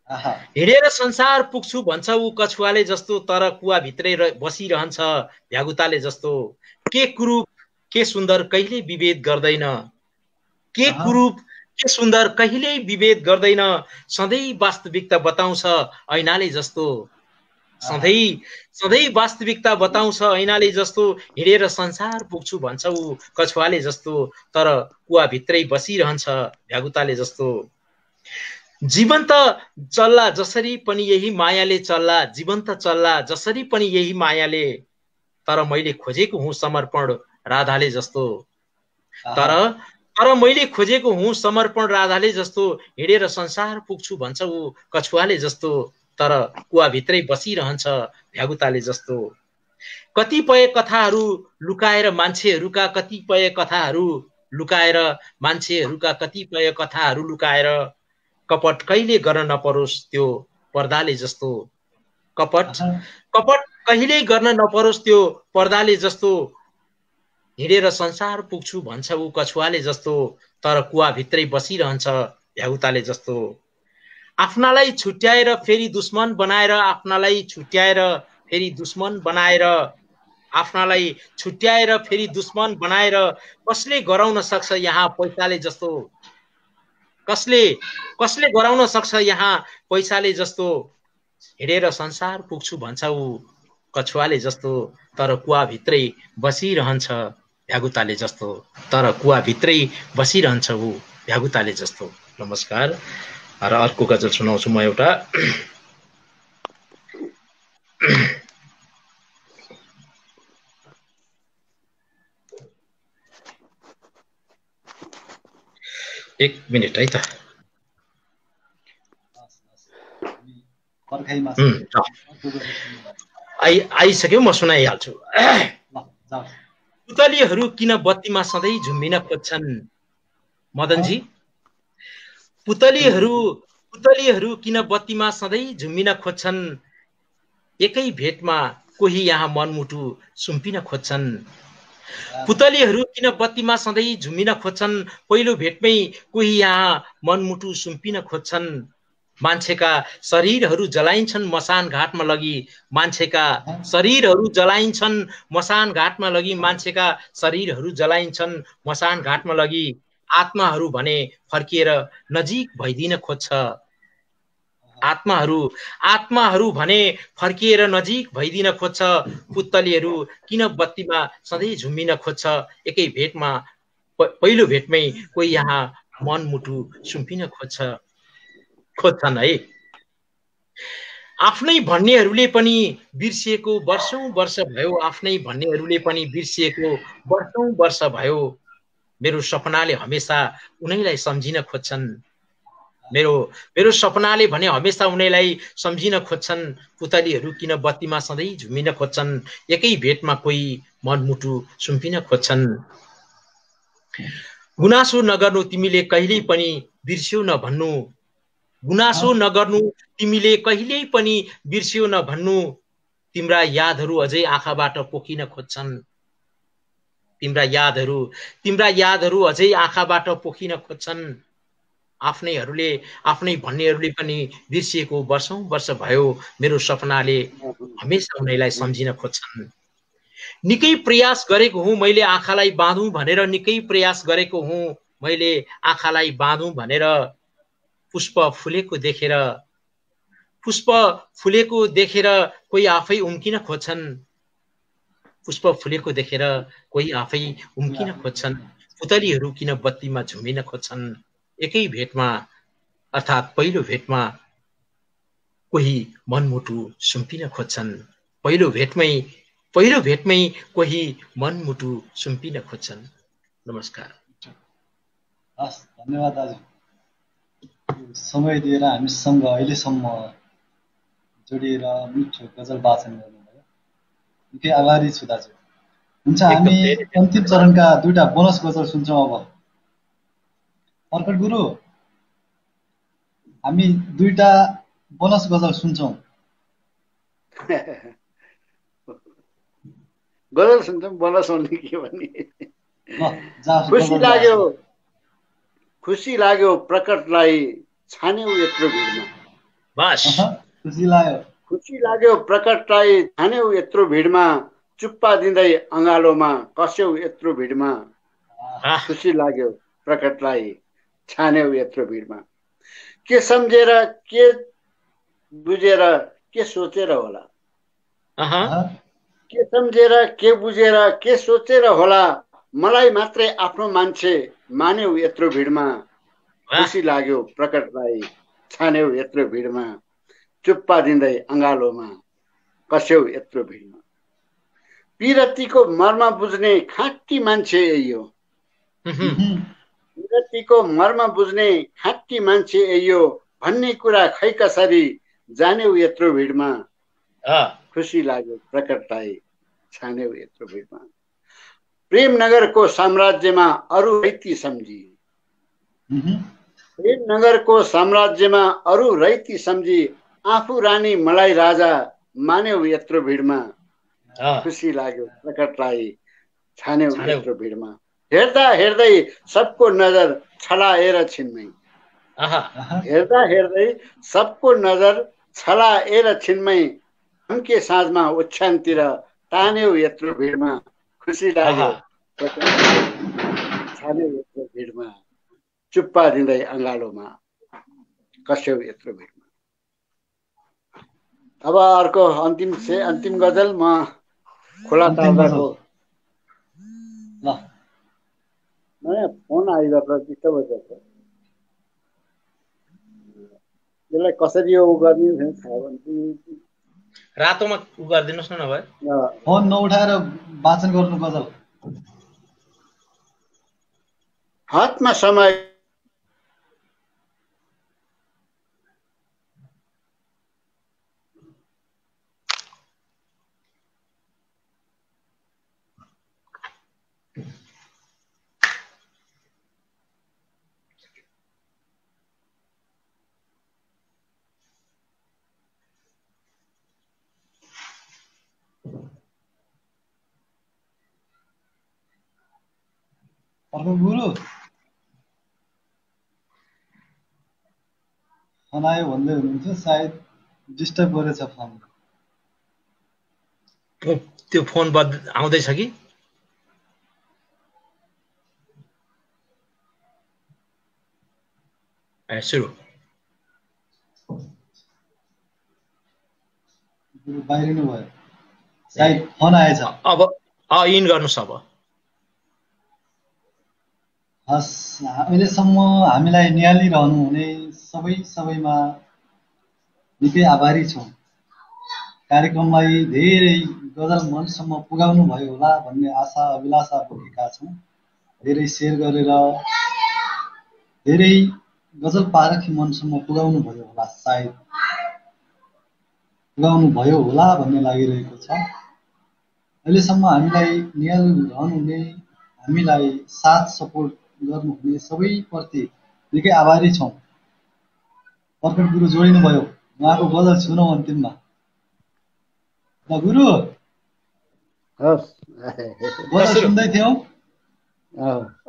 Speaker 3: हिँडेर संसार पुग्छु भन्छौ कछुवाले जस्तो, तर कुवा भित्रै बसिरहन्छ भ्यागुताले जस्तो। के कुरूप के सुन्दर कहिल्यै विभेद गर्दैन, के कुरूप के सुन्दर कहिल्यै विभेद गर्दैन, सधैँ वास्तविकता बताउँछ ऐनाले जस्तो। सधैँ वास्तविकता बताउँछ ऐनाले जस्तो। हिँडेर संसार पुग्छु भन्छौ कछुवाले जस्तो, तर कुवा भित्रै बसिरहन्छ भ्यागुताले जस्तो। जीवन त चल्ला जसरी पनि यही मायाले चल्ला, जीवन त चल्ला जसरी पनि यही मायाले, तर मैले खोजेको हुँ समर्पण राधाले जस्तो। तर मैले खोजेको हुँ समर्पण राधाले जस्तो। हिँडेर संसार पुग्छु भन्छौ कछुवाले जस्तो, तर कुवा भित्रै बसिरहन्छ भ्यागुताले जस्तो। कतिपय कथाहरू लुकाएर मान्छेहरूका, कतिपय कथाहरू लुकाएर मान्छेहरूका, कतिपय कथाहरू लुकाएर, कपट कहिले गर्न नपरोस् त्यो पर्दाले जस्तो। कपट कहिल्यै गर्न नपरोस् त्यो पर्दाले जस्तो। हिँडेर संसार पुग्छु भन्छौ कछुवाले जस्तो, तर कुवा भित्रै बसिरहन्छ भ्यागुताले जस्तो। आफ्नालाई छुट्याएर फेरि दुश्मन बनाएर, आफ्नालाई छुट्याएर फेरि दुश्मन बनाएर, आफ्नालाई छुट्याएर फेरि दुश्मन बनाएर कसले गराउन सक्छ यहाँ पैसाले जस्तो? कसले गराउन सक्छ यहाँ पैसाले जस्तो? हिँडेर संसार पुग्छु भन्छ ऊ कछुवाले जस्तो, तर कुवाभित्रै बसिरहन्छ भ्यागुताले जस्तो, तर कुवाभित्रै बसिरहन्छ ऊ भ्यागुताले जस्तो। नमस्कार। र अर्को गजल सुनाउँछु म एउटा। एक मिनट है त। आइसक्यो, म सुनाइहाल्छु। पुतलीहरू किन बत्तीमा सधैँ झुम्बिन खोज्छन् मदनजी? पुतलीहरू किन बत्तीमा सधैँ झुम्बिन खोज्छन्? एकै भेटमा कोही यहाँ मनमुटु सुम्पिन खोज्छन्। पुतलीहरू किन बत्तीमा सधैँ झुम्बिन खोज्छन्? पहिलो भेटमै कोही यहाँ मनमुटु सुम्पिन खोज्छन्। मान्छेका शरीरहरू जलाइन्छन् मसान घाटमा लगी, मान्छेका शरीरहरू जलाइन्छन् मसान घाटमा लगी, मान्छेका शरीरहरू जलाइन्छन् मसान घाटमा लगी। आत्माहरू भने फर्किएर नजिक भइदिन खोज्छ। आत्माहरू भने फर्किएर नजिक भइदिन खोज्छ। पुतलीहरू किन बत्तीमा सधैँ झुम्बिन खोज्छ? एकै भेटमा पहिलो भेटमै कोही यहाँ मनमुटु सुम्पिन खोज्छन् है। आफ्नै भन्नेहरूले पनि बिर्सिएको वर्षौं वर्ष भयो, आफ्नै भन्नेहरूले पनि बिर्सिएको वर्षौं वर्ष भयो। मेरो सपनाले हमेसा उनैलाई सम्झिन खोज्छन्। मेरो सपनाले भने हमेसा उनैलाई सम्झिन खोज्छन्। पुतलीहरू किन बत्तीमा सधैँ झुम्बिन खोज्छन्? एकै भेटमा कोही मनमुटु सुम्पिन खोज्छन्। गुनासो नगर्नु तिमीले कहिल्यै पनि बिर्स्यौ नभन्नु, गुनासो नगर्नु तिमीले कहिल्यै पनि बिर्स्यौ नभन्नु। तिम्रा यादहरू अझै आँखाबाट पोखिन खोज्छन्। तिम्रा यादहरू अझै आँखाबाट पोखिन खोज्छन्। आफ्नै भन्नेहरूले पनि बिर्सिएको वर्षौं वर्ष भयो। मेरो सपनाले हमेसा उनैलाई सम्झिन खोज्छन्। निकै प्रयास गरेको हुँ मैले आँखालाई बाँधौँ भनेर, निकै प्रयास गरेको हुँ मैले आँखालाई बाँधौँ भनेर। पुष्प फुलेको देखेर कोही आफै उम्किन खोज्छन्। पुष्प फुलेको देखेर कोही आफै उम्किन खोज्छन्। पुतलीहरू किन बत्तीमा झुम्बिन खोज्छन्? एकै भेटमा अर्थात् पहिलो भेटमा कोही मनमुटु सुम्पिन खोज्छन्। पहिलो भेटमै कोही मनमुटु सुम्पिन खोज्छन्। नमस्कार।
Speaker 1: हस्, धन्यवाद दाजु। समय दिएर हामीसँग अहिलेसम्म जोडिएर मिठो गजल वाचन गर्नुभयो, निकै आभारी छु दाजु। हुन्छ, हामी अन्तिम चरणका दुईटा बोनस गजल सुन्छौँ। अब प्रकट गुरु, हामी दुईटा बोनस गजल सुन्छौँ।
Speaker 4: गजल सुन्छौँ, बोनस हुने के भन्ने। खुसी लाग्यो प्रकटलाई छान्यौ यत्रो भिडमा।
Speaker 3: बस
Speaker 4: खुसी लाग्यो प्रकटलाई छान्यौ यत्रो भिडमा, चुप्पा दिँदै अँगालोमा कस्यौ यत्रो भिडमा। खुसी लाग्यो प्रकटलाई छान्यौ यत्रो भिडमा। के सम्झेर के बुझेर के सोचेर होला, के सम्झेर के बुझेर के सोचेर होला, मलाई मात्रै आफ्नो मान्छे मान्यौ यत्रो भिडमा। खुसी लाग्यो प्रकटलाई छान्यौ यत्रो भिडमा, चुप्पा दिँदै अँगालोमा कस्यौ यत्रो भिडमा। पिरतीको मर्म बुझ्ने खाँटी मान्छे यो, पिरतीको मर्म बुझ्ने खाँटी मान्छे यो, भन्ने कुरा खै कसरी जान्यौ यत्रो भिडमा। खुसी लाग्यो प्रकटलाई छान्यौ यत्रो भिडमा। प्रेमनगरको साम्राज्यमा अरू रैती सम्झी, प्रेमनगरको साम्राज्यमा अरू रैती सम्झी, आफू रानी मलाई राजा मान्यौ यत्रो भिडमा। खुसी लाग्यो प्रकटलाई छान्यौ यत्रो भिडमा। हेर्दा हेर्दै सबको नजर छलाएर छिन्मै, हेर्दा हेर्दै सबको नजर छलाएर छिन्मै, के साँझमा ओछ्यानतिर तान्यौ यत्रो भिडमा खुसी लाग्यो छान्यौ यत्रो भिडमा चुप्पा दिँदै अँगालोमा कस्यौ यत्रो भिडमा। अब अर्को अन्तिम गजल म खोला तार्दाको नयाँ फोन आइरहेको डिस्टर्ब भइरहेको यसलाई कसरी उ गर्ने थाहा भने
Speaker 3: रातोमा उ गरिदिनुहोस् न नभए
Speaker 1: फोन नउठाएर वाचन गर्नु गजल।
Speaker 4: हातमा समय
Speaker 1: अर्को गुरु फोन आयो भन्दै हुनुहुन्थ्यो, सायद डिस्टर्ब गरेछ फोन।
Speaker 3: त्यो फोन आउँदैछ कि सुरु
Speaker 1: बाहिरिनु भयो, सायद फोन आएछ।
Speaker 3: अब इन गर्नुहोस्। अब
Speaker 1: हस्, अहिलेसम्म हामीलाई निहालिरहनु हुने सबैमा निकै आभारी छौँ। कार्यक्रमलाई धेरै गजल मनसम्म पुगाउनु भयो होला भन्ने आशा अभिलाषा बोकेका छौँ। धेरै सेयर गरेर धेरै गजल पारखी मनसम्म पुगाउनु भयो होला, सायद पुगाउनु भयो होला भन्ने लागिरहेको छ। अहिलेसम्म हामीलाई निहालिरहनु हुने, हामीलाई साथ सपोर्ट गर्नुहुने सबैप्रति निकै आभारी छौँ। प्रकट गुरु जोडिनु भयो, उहाँको गजल सुनौ अन्तिममा। ल गुरु, गजल सुन्दै थियौ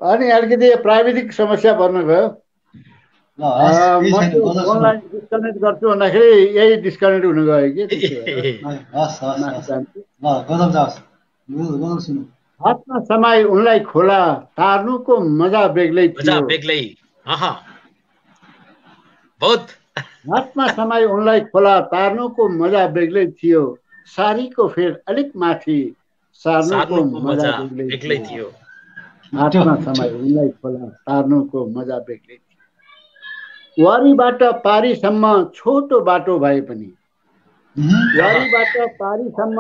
Speaker 4: अनि अलिकति प्राविधिक समस्या पर्नु गयो। अनलाइन डिस्कनेक्ट गर्छु भन्दाखेरि यही डिस्कनेक्ट हुनु गयो कि।
Speaker 1: गजल सुनौ।
Speaker 4: हातमा समाई उनलाई खोला तार्नुको मजा बेग्लै थियो। हातमा समाई उनलाई खोला तार्नुको मजा बेग्लै थियो। सारीको फेर अलिक माथि सार्नुको मजा बेग्लै थियो। हातमा समाई उनलाई खोला तार्नुको मजा बेग्लै थियो। वारीबाट पारीसम्म छोटो बाटो भए पनि, वारीबाट पारीसम्म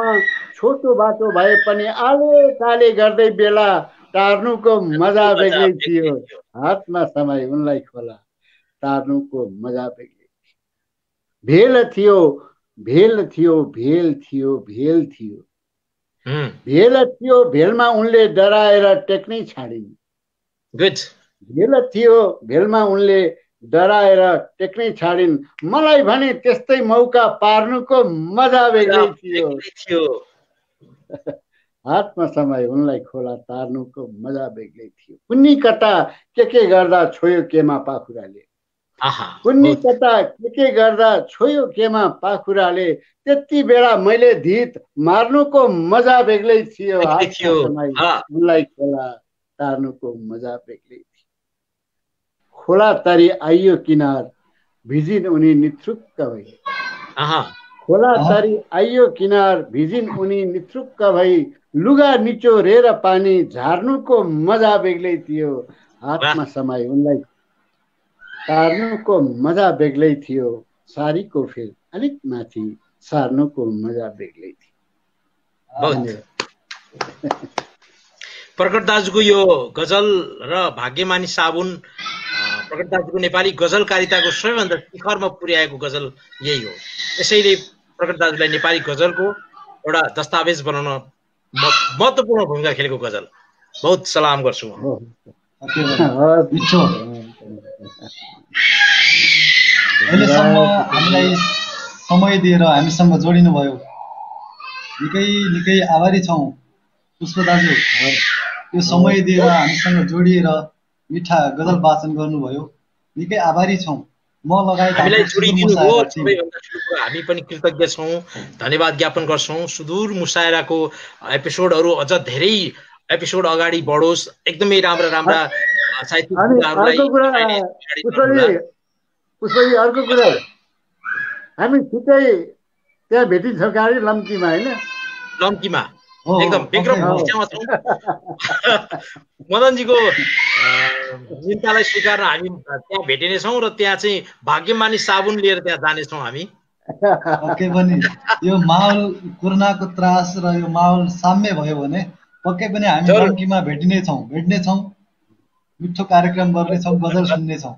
Speaker 4: छोटो बाटो भए पनि आले काले गर्दै बेला टार्नुको मजा बेग्लै थियो। हातमा समाई उनलाई खोला टार्नुको मजा बेग्लै थियो। भेल थियो भेल थियो भेल थियो भेल थियो भेल थियो भेलमा उनले डराएर टेक्नै छाडिन्। भेल थियो भेलमा उनले डराएर टेक्नै छाडिन्। मलाई भने त्यस्तै मौका पार्नुको मजा बेग्लै थियो। हातमा समाई उनलाई खोला तार्नुको मजा बेग्लै थियो। कुन्नी कता के गर्दा छोयो केमा पाखुराले, कुन्नी कता के गर्दा छोयो केमा पाखुराले, त्यति बेला मैले धित मार्नुको मजा बेग्लै थियो। हातमा समाई उनलाई खोला तार्नुको मजा बेग्लै थियो। खोला तरी आइयो किनार भिजिन उनी निथुक्क भई, खोला तरी आइयो किनार भिजिन उनी निथुक्क भई, लुगा निचोरेर पानी झार्नुको मजा बेग्लै थियो। हातमा समाई उनलाई तार्नुको मजा बेग्लै थियो। सारीको फेर अलिक माथि सार्नुको मजा बेग्लै थियो।
Speaker 3: प्रकट दाजुको यो गजल र भाग्यमानी साबुन प्रकट दाजुको नेपाली गजलकारिताको सबैभन्दा शिखरमा पुर्याएको गजल यही हो। यसैले प्रकट दाजुलाई नेपाली गजलको एउटा दस्तावेज बनाउन महत्त्वपूर्ण भूमिका खेलेको गजल बहुत सलाम गर्छु म।
Speaker 1: अहिलेसम्म हामीलाई समय दिएर हामीसँग जोडिनु भयो, निकै आभारी छौँ। पुष्प दाजु, यो समय दिएर हामीसँग जोडिएर मिठा गजल वाचन गर्नुभयो, निकै आभारी छौँ। म लगायत
Speaker 3: हामीलाई
Speaker 1: हाम्रो सुदूर
Speaker 3: जोडिदिनु हो
Speaker 1: मुसायरा टिम
Speaker 3: सबैभन्दा ठुलो कुरा हामी पनि कृतज्ञ छौँ, धन्यवाद ज्ञापन गर्छौँ। सुदूर मुसायराको एपिसोडहरू अझ धेरै एपिसोड अगाडि बढोस्, एकदमै राम्रा राम्रा साहित्यिक
Speaker 4: अनि
Speaker 3: कुराहरूलाई
Speaker 4: अर्को कुरा
Speaker 3: तपाईँले अगाडि
Speaker 4: पुष्पजी
Speaker 3: बढाउनुहोला।
Speaker 4: पुष्पजी अर्को कुरा हामी छिट्टै त्यहाँ भेटिन्छौँ गाडी लम्कीमा होइन?
Speaker 3: लम्कीमा
Speaker 1: हो
Speaker 3: एकदम विक्रम
Speaker 1: पक्कै हो।
Speaker 3: भिजामा छौँ। मदनजीको चिन्तालाई स्वीकार्न हामी त्यहाँ भेटिनेछौँ र त्यहाँ चाहिँ भाग्यमानी साबुन लिएर त्यहाँ जानेछौँ हामी।
Speaker 1: पक्कै पनि यो माहौल कोरोनाको त्रास र यो माहौल साम्य भयो भने पक्कै पनि हामी
Speaker 3: जरुर।
Speaker 1: लम्कीमा भेट्नेछौँ, मिठो कार्यक्रम गर्नेछौँ, गजल सुन्नेछौँ।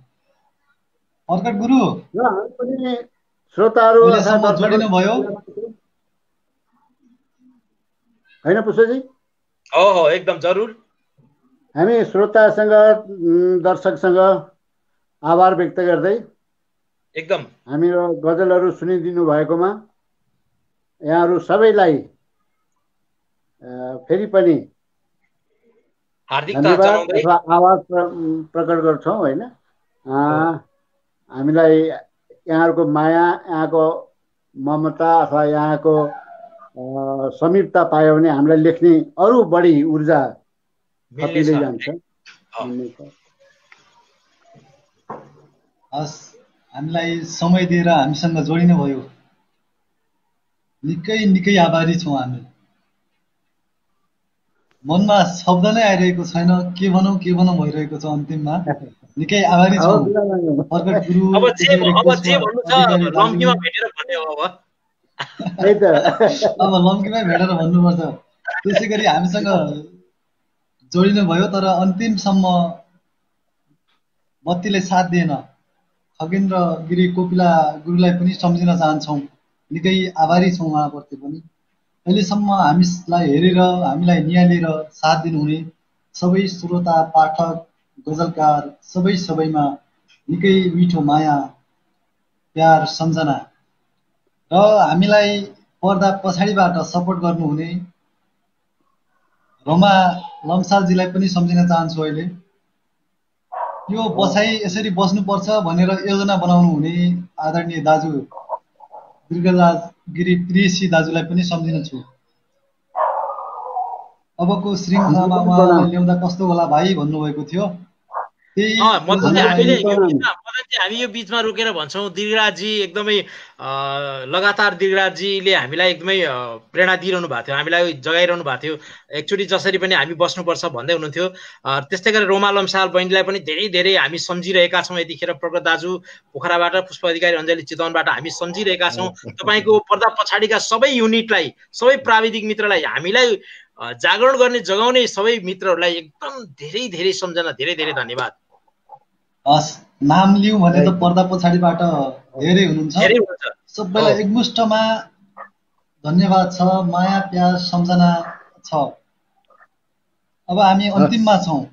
Speaker 1: प्रकट गुरु
Speaker 4: र हामी पनि श्रोताहरू अथवा
Speaker 1: अहिलेसम्म जोडिनु भयो।
Speaker 4: होइन पुष्पजी?
Speaker 3: हो एकदम जरुर।
Speaker 4: हामी श्रोतासँग दर्शकसँग आभार व्यक्त गर्दै
Speaker 3: एकदम
Speaker 4: हामीहरू गजलहरू सुनिदिनु भएकोमा यहाँहरू सबैलाई फेरि पनि
Speaker 3: हार्दिकता
Speaker 4: धन्यवाद
Speaker 3: जनाउँदै
Speaker 4: अथवा आभार प्रकट गर्छौँ होइन। हामीलाई यहाँहरूको माया, यहाँको ममता अथवा यहाँको समीपता पायो भने हामीलाई लेख्ने अरू बढी ऊर्जा थपिँदै जान्छ।
Speaker 1: हस्, हामीलाई समय दिएर हामीसँग जोडिनु भयो, निकै आभारी छौँ हामी। मनमा शब्द नै आइरहेको छैन, के भनौँ भइरहेको छ। अन्तिममा निकै आभारी छौँ प्रकट गुरु।
Speaker 3: अब जे भन्नु छ लम्कीमा भेटेर भन्ने हो।
Speaker 1: अब लम्कीमै भेटेर भन्नुपर्छ। त्यसै गरी हामीसँग जोडिनु भयो, तर अन्तिमसम्म बत्तीले साथ दिएन खगेन्द्र गिरी कोपिला गुरुलाई पनि सम्झिन चाहन्छौँ। निकै आभारी छौँ उहाँप्रति पनि। अहिलेसम्म हामीलाई हेरेर, हामीलाई निहालेर साथ दिनुहुने सबै श्रोता, पाठक, गजलकार सबैमा निकै मिठो माया, प्यार, सम्झना र हामीलाई पर्दा पछाडिबाट सपोर्ट गर्नुहुने रमा लम्सालजीलाई पनि सम्झिन चाहन्छु। अहिले यो बसाइ यसरी बस्नुपर्छ भनेर योजना बनाउनु हुने आदरणीय दाजु दुर्गाराज गिरी प्रियसी दाजुलाई पनि सम्झिन्छु। अबको श्रृङ्खलामा उहाँलाई ल्याउँदा कस्तो होला भाइ भन्नुभएको थियो।
Speaker 3: हामी यो बीचमा रोकेर भन्छौँ, दिगराजी एकदमै लगातार दिगराजीले हामीलाई एकदमै प्रेरणा दिइरहनु भएको थियो, हामीलाई जगाइरहनु भएको थियो। एकचोटि जसरी पनि हामी बस्नुपर्छ भन्दै हुनुहुन्थ्यो। त्यस्तै गरेर रोमा लम्साल बहिनीलाई पनि धेरै हामी सम्झिरहेका छौँ। यतिखेर प्रगत दाजु पोखराबाट, पुष्प अधिकारी अञ्जली चितवनबाट हामी सम्झिरहेका छौँ। तपाईँको पर्दा पछाडिका सबै युनिटलाई, सबै प्राविधिक मित्रलाई, हामीलाई जागरण गर्ने, जगाउने सबै मित्रहरूलाई एकदम धेरै सम्झना, धेरै धन्यवाद।
Speaker 1: हस्, नाम लिउँ भने त पर्दा पछाडिबाट धेरै हुनुहुन्छ। सबैलाई एकमुष्टमा धन्यवाद छ, माया, प्यार, सम्झना छ। अब हामी अन्तिममा छौँ।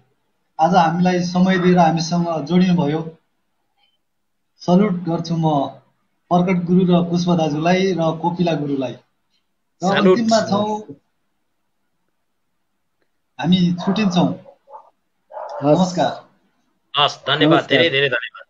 Speaker 1: आज हामीलाई समय दिएर हामीसँग जोडिनु भयो। सल्युट गर्छु म प्रकट गुरु र पुष्प दाजुलाई र कोपिला गुरुलाई। र अन्तिममा छौँ, हामी छुटिन्छौँ। नमस्कार।
Speaker 3: हस्, धन्यवाद, धेरै धन्यवाद।